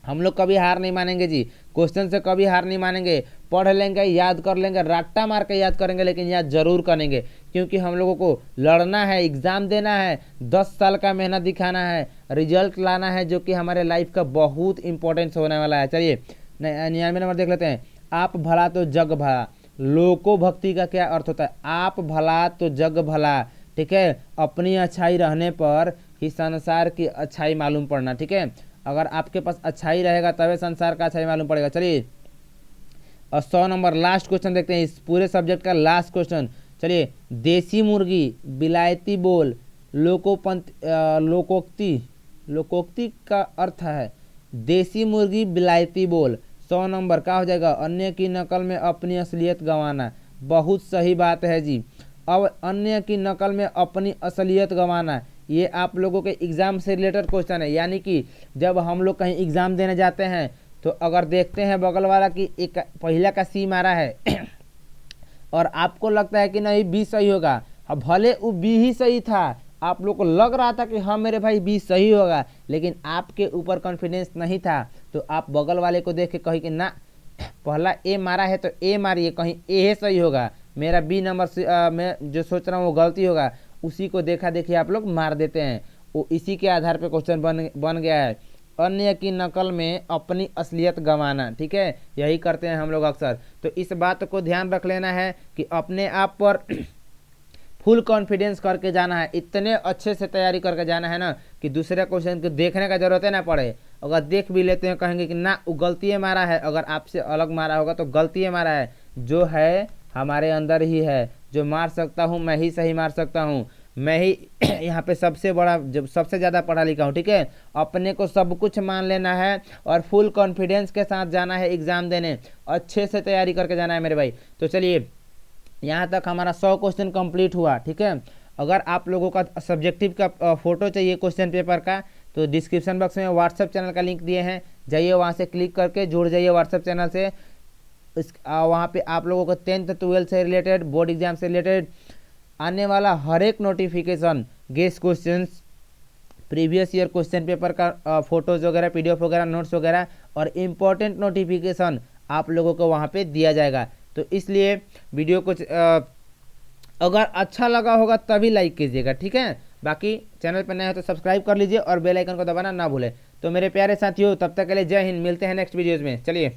हम लोग कभी हार नहीं मानेंगे जी, क्वेश्चन से कभी हार नहीं मानेंगे। पढ़ लेंगे, याद कर लेंगे, रट्टा मार के याद करेंगे, लेकिन याद जरूर करेंगे, क्योंकि हम लोगों को लड़ना है, एग्जाम देना है, 10 साल का मेहनत दिखाना है, रिजल्ट लाना है, जो कि हमारे लाइफ का बहुत इंपॉर्टेंस होने वाला है। चलिए 99 नंबर देख लेते हैं। आप भला तो जग भला, लोको भक्ति का क्या अर्थ होता है? आप भला तो जग भला। ठीक है, अपनी अच्छाई रहने पर ही संसार की अच्छाई मालूम पड़ना। ठीक है, अगर आपके पास अच्छाई रहेगा तभी संसार का अच्छाई मालूम पड़ेगा। चलिए और 100 नंबर लास्ट क्वेश्चन देखते हैं, इस पूरे सब्जेक्ट का लास्ट क्वेश्चन। चलिए, देसी मुर्गी, बिलायती बोल, लोकोक्ति का अर्थ है देसी मुर्गी, बिलायती बोल। 100 नंबर का हो जाएगा, अन्य की नकल में अपनी असलियत गंवाना। बहुत सही बात है जी। अब अन्य की नकल में अपनी असलियत गंवाना, ये आप लोगों के एग्जाम से रिलेटेड क्वेश्चन है। यानी कि जब हम लोग कहीं एग्जाम देने जाते हैं तो अगर देखते हैं बगल वाला कि एक पहला का सी मारा है और आपको लगता है कि नहीं बी सही होगा, अब भले वो बी ही सही था, आप लोग को लग रहा था कि हाँ मेरे भाई बी सही होगा, लेकिन आपके ऊपर कॉन्फिडेंस नहीं था, तो आप बगल वाले को देख के कही कि ना पहला ए मारा है तो ए मारिए, कहीं ए सही होगा, मेरा बी नंबर से मैं जो सोच रहा हूँ वो गलती होगा। उसी को देखा देखी आप लोग मार देते हैं। वो इसी के आधार पे क्वेश्चन बन गया है, अन्य की नकल में अपनी असलियत गंवाना। ठीक है, यही करते हैं हम लोग अक्सर। तो इस बात को ध्यान रख लेना है कि अपने आप पर फुल कॉन्फिडेंस करके जाना है, इतने अच्छे से तैयारी करके जाना है ना कि दूसरे क्वेश्चन को देखने का जरूरत है ना पड़े। अगर देख भी लेते हैं कहेंगे कि ना वो गलती मारा है, अगर आपसे अलग मारा होगा तो गलती मारा है, जो है हमारे अंदर ही है, जो मार सकता हूँ मैं ही सही मार सकता हूँ, मैं ही यहाँ पे सबसे बड़ा जब सबसे ज़्यादा पढ़ा लिखा हूँ। ठीक है, अपने को सब कुछ मान लेना है और फुल कॉन्फिडेंस के साथ जाना है एग्जाम देने, अच्छे से तैयारी करके जाना है मेरे भाई। तो चलिए यहाँ तक हमारा 100 क्वेश्चन कंप्लीट हुआ। ठीक है, अगर आप लोगों का सब्जेक्टिव का फोटो चाहिए क्वेश्चन पेपर का तो डिस्क्रिप्शन बॉक्स में व्हाट्सएप चैनल का लिंक दिए हैं, जाइए वहाँ से क्लिक करके जुड़ जाइए व्हाट्सएप चैनल से। वहाँ पे आप लोगों को 10th 12th से रिलेटेड, बोर्ड एग्जाम से रिलेटेड आने वाला हर एक notification, guest questions, previous year question paper का फोटोज वगैरह, पीडीएफ वगैरह, नोट्स वगैरह और इम्पोर्टेंट नोटिफिकेशन आप लोगों को वहाँ पे दिया जाएगा। तो इसलिए वीडियो को अगर अच्छा लगा होगा तभी लाइक कीजिएगा। ठीक है, बाकी चैनल पर नए हो तो सब्सक्राइब कर लीजिए और बेल आइकन को दबाना ना भूलें। तो मेरे प्यारे साथियों, तब तक के लिए जय हिंद, मिलते हैं नेक्स्ट वीडियोज़ में। चलिए।